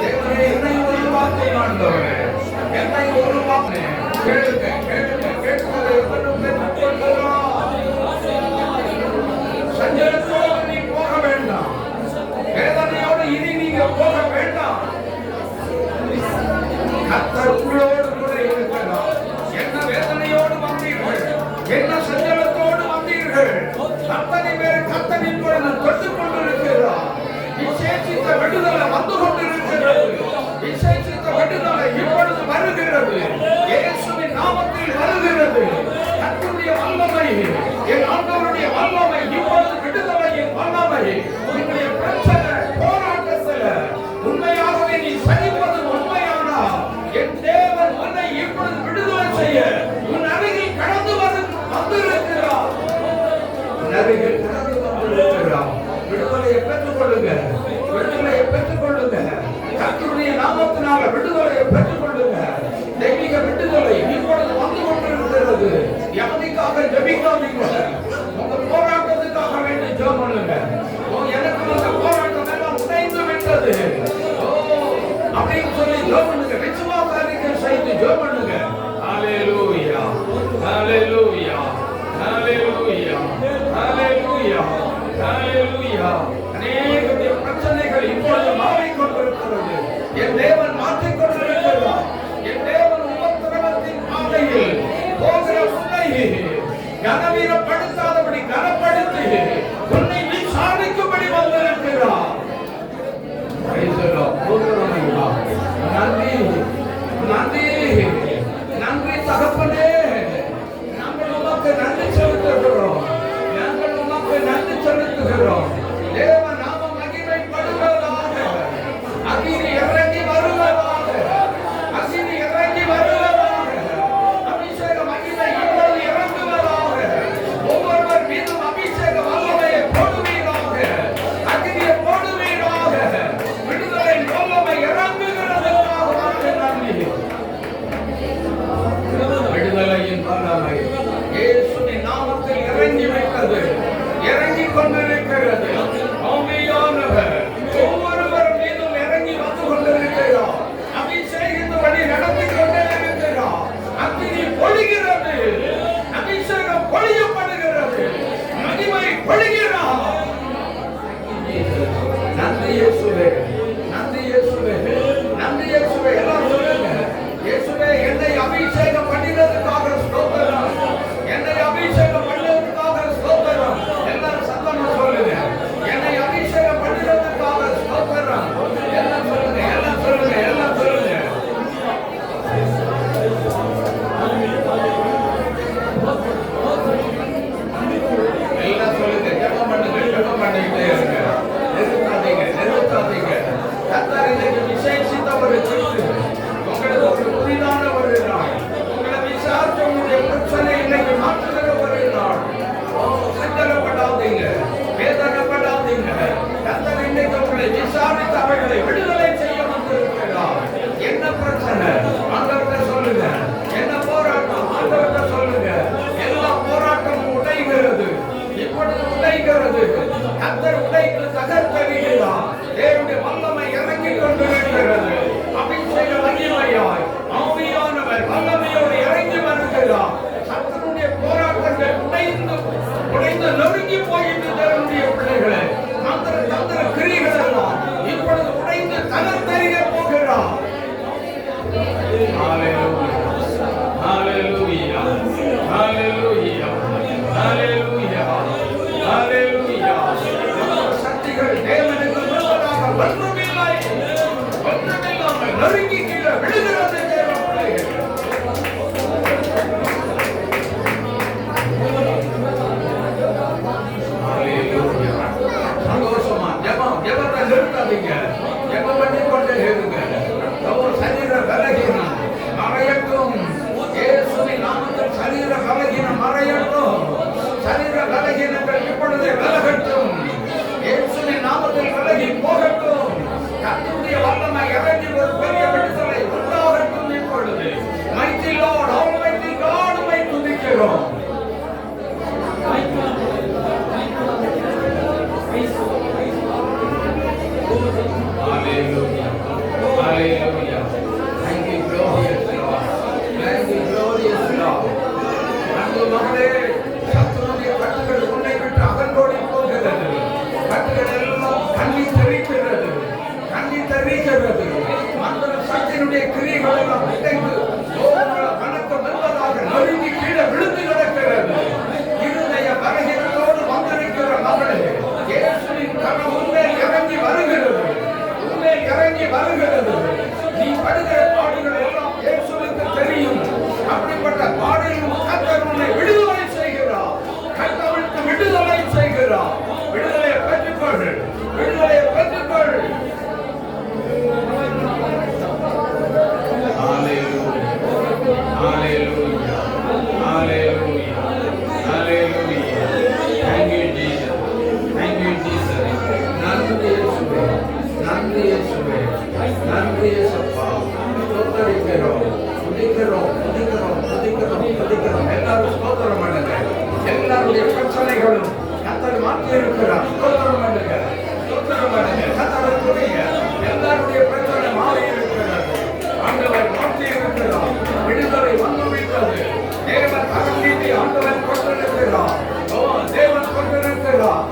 தேவனே என்னை உருவாக்கும் ஆண்டவரே, என்னை உருவாக்க கேளுங்க கேளுங்க கேட்பதை எவரும் பெற்றுக்கொள்கிறார். சஞ்சலத்தோடு நீ போக வேண்டாம், வேதனையோடு இனி நீங்க போக வேண்டாம். கர்த்தர் உங்களோடு கூட இருக்கிறார். என்ன வேதனையோடு வந்தீர்கள், என்ன சஞ்சலத்தோடு வந்தீர்கள், அத்தனை பேர் கர்த்தரின் பொழுது தொட்டுக் கொண்டிருக்கிறார். விசேஷித்த விடுதலை வந்து கொண்டிருக்கிறது, விசேஷித்த விடுதலை இப்பொழுது வருகிறது, இயேசுவின் நாமத்தில் வருகிறது. கர்த்தருடைய வல்லமை, என் ஆண்டவருடைய வல்லமை, இப்பொழுது விடுதலையின் வல்லமை. உன்னுடைய பிரச்சனை போராட்டத்தில் உண்மையாகவே நீ சகிப்பது உண்மையானா என் தேவன் உன்னை இப்பொழுது விடுதலை செய்ய உன் அருகில் கடந்து வந்திருக்கிறார். உன் அருகில் கடந்து வந்திருக்கிறார். விடுதலையை பெற்றுக் கொள்ளுங்க, விடுதலையை பெற்றுக் கொள்ளுங்க. கர்த்தருடைய நாமத்தினால விடுதலையை பெற்றுக் கொள்ளுங்க. தெய்வீக விடுதலை இப்பொழுது வந்து கொண்டிருக்கிறது. எவனுக்காக ஜெபிக்காதீங்க, உங்க போராட்டத்துக்காக வேண்டி ஜெபம் பண்ணுங்க. எனக்கு அந்த போராட்டம் எல்லாம் உடைந்து விட்டது அப்படின்னு சொல்லி ஜெபம் பண்ணுங்க. விசுவாச அறிக்கை செய்து ஜெபம் பண்ணுங்க. ஹalleluya ஹalleluya ஹalleluya ஹalleluya ஹalleluya. அநேக பிரச்சனைகள் இப்பொழுது மாறிக்கொண்டிருக்கிறது. என் தேவன் மாற்றிக் கொண்டிருக்கிறார். என் தேவன் உபத்திரவத்தின் பாதையில் போகிற உன்னை கனவீனப்படுத்தாதபடி கனப்படுத்தி உன்னை விசாரிக்கும்படி வந்திருக்கிறார். நொறுங்கி கீழே விழுகிறது தேவ பிள்ளைகள். சந்தோஷமா ஜெபத்தை நிறுத்தாதீங்க. ஜெபம் பண்ணி கொண்டே இருங்க. சரீர பலகீனம் மறையட்டும். இயேசுவின் நாமத்தில் சரீர பலகீனம் மறையட்டும். சரீர பலகீனங்கள் இப்பொழுதே விலகட்டும். இயேசுவின் நாமத்தில் விலகி போகட்டும். கர்த்தருடைய வல்லமை இறங்கி ஒரு பெரிய விடுதலை உண்டாகட்டும். இப்பொழுது mighty Lord, Almighty God, உம்மை துதிக்கிறோம். Hallelujah. Hallelujah. Thank you, glorious Lord. Thank you, glorious Lord. அன்பு மகளே, சத்துருடைய கட்டுகள் உன்னை விட்டு அகன்றோடி போகிறது. கட்டுகள் எல்லாம் கண்ணி தெரிக்கிறது. மந்திர சக்தியினுடைய கிரியைகள் எல்லாம் உடைந்து வணக்கம் என்பதாக நொறுங்கி கீழே விழுந்து கிடக்கிறது. இருதய பலகீனத்தோடு வந்திருக்கிற மகளே, இயேசுவின் கரம் உன்மேல் இறங்கி வருகிறது. நீ படுகிற பாடுகள் எல்லாம் இயேசுவுக்கு தெரியும். அப்படிப்பட்ட பாடுகளும் கர்த்தர் உன்னை விடுதலை செய்கிறார். கர்த்தருக்கு விடுதலை செய்கிறார். விடுதலையை பெற்றுக்கொள். Hallelujah. Hallelujah. Hallelujah. Thank you, Jesus. Thank you, Jesus. நன்றி இயேசுவே. நன்றி இயேசப்பா. ஸ்தோத்திரிக்கிறோம். துதிக்கிறோம். எல்லாரும் ஸ்தோத்திரம் பண்ணுங்க. எல்லாருடைய பிரச்சனைகளும் கர்த்தர் மாற்றி இருக்கிறார். ஸ்தோத்திரம் பண்ணுங்க. கர்த்தர் துதிங்க. எல்லாருடைய பிரச்சனை மாறி இருக்கிறது. ஆண்டவர் மாற்றி இருக்கிறார். விடுதலை வந்துவிட்டது. தேவன் கரம் நீட்டி ஆண்டவர் கொண்டிருக்கிறார். தேவன் கொண்டிருக்கிறார்.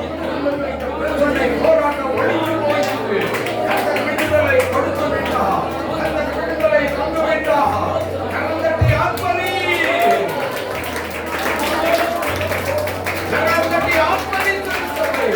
பிரச்சனை போராட்டம் ஒழிந்து போயிட்டு கர்த்தர் விடுதலை கொடுத்து விட்டார். கர்த்தர் விடுதலை தந்து விட்டார். கரந்தட்டி ஆத்மனி திருச்சபை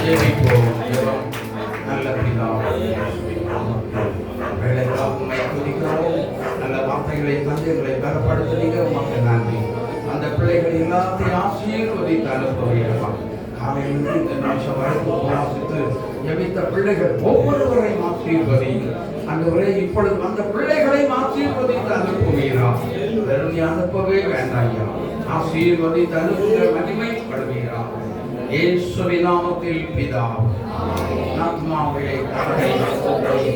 ஜெபிப்போம். ஜெபம். நல்ல பிதாவே, வேளைக்காக உம்மை துதிக்கிறோம். நல்ல வார்த்தைகளை தந்து எங்களை பலப்படுத்துறீங்க. உமக்கு நன்றி. அந்த பிள்ளைகள் எல்லாத்தையும் ஆசீர்வதித்து அனுப்புவீர்களா. காலையில் இந்த நிமிஷம் வரைக்கும் வாசித்து ஜெபித்த பிள்ளைகள் ஒவ்வொருவரையும் ஆசீர்வதிங்க. ஆண்டவரே, இப்பொழுது அந்த பிள்ளைகளையும் ஆசீர்வதித்து அனுப்புவீரா. வெறும் அனுப்பவே வேண்டாம். ஆசீர்வதித்து அனுப்புகிற மகிமைப்படுவீரா. இயேசுவின் நாமத்தில் பிதாவே. ஆத்மாவே கர்த்தரை ஸ்தோத்திரி.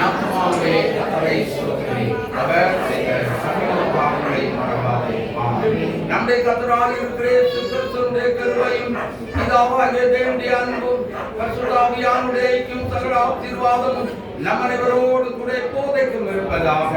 ஆத்மாவே கர்த்தரை ஸ்தோத்திரி. அவர் செய்த சகல பாவங்களை மறவாதே. ஆமென். நம்முடைய கர்த்தராகிய இயேசு கிறிஸ்துவின் கிருபையும் பிதாவாகிய தேவனுடைய அன்பும் பரிசுத்த ஆவியானவருடைய ஐக்கியமும் சகல ஆசீர்வாதமும் நம் அனைவரோடு கூட எப்போதைக்கும் இருப்பதாக.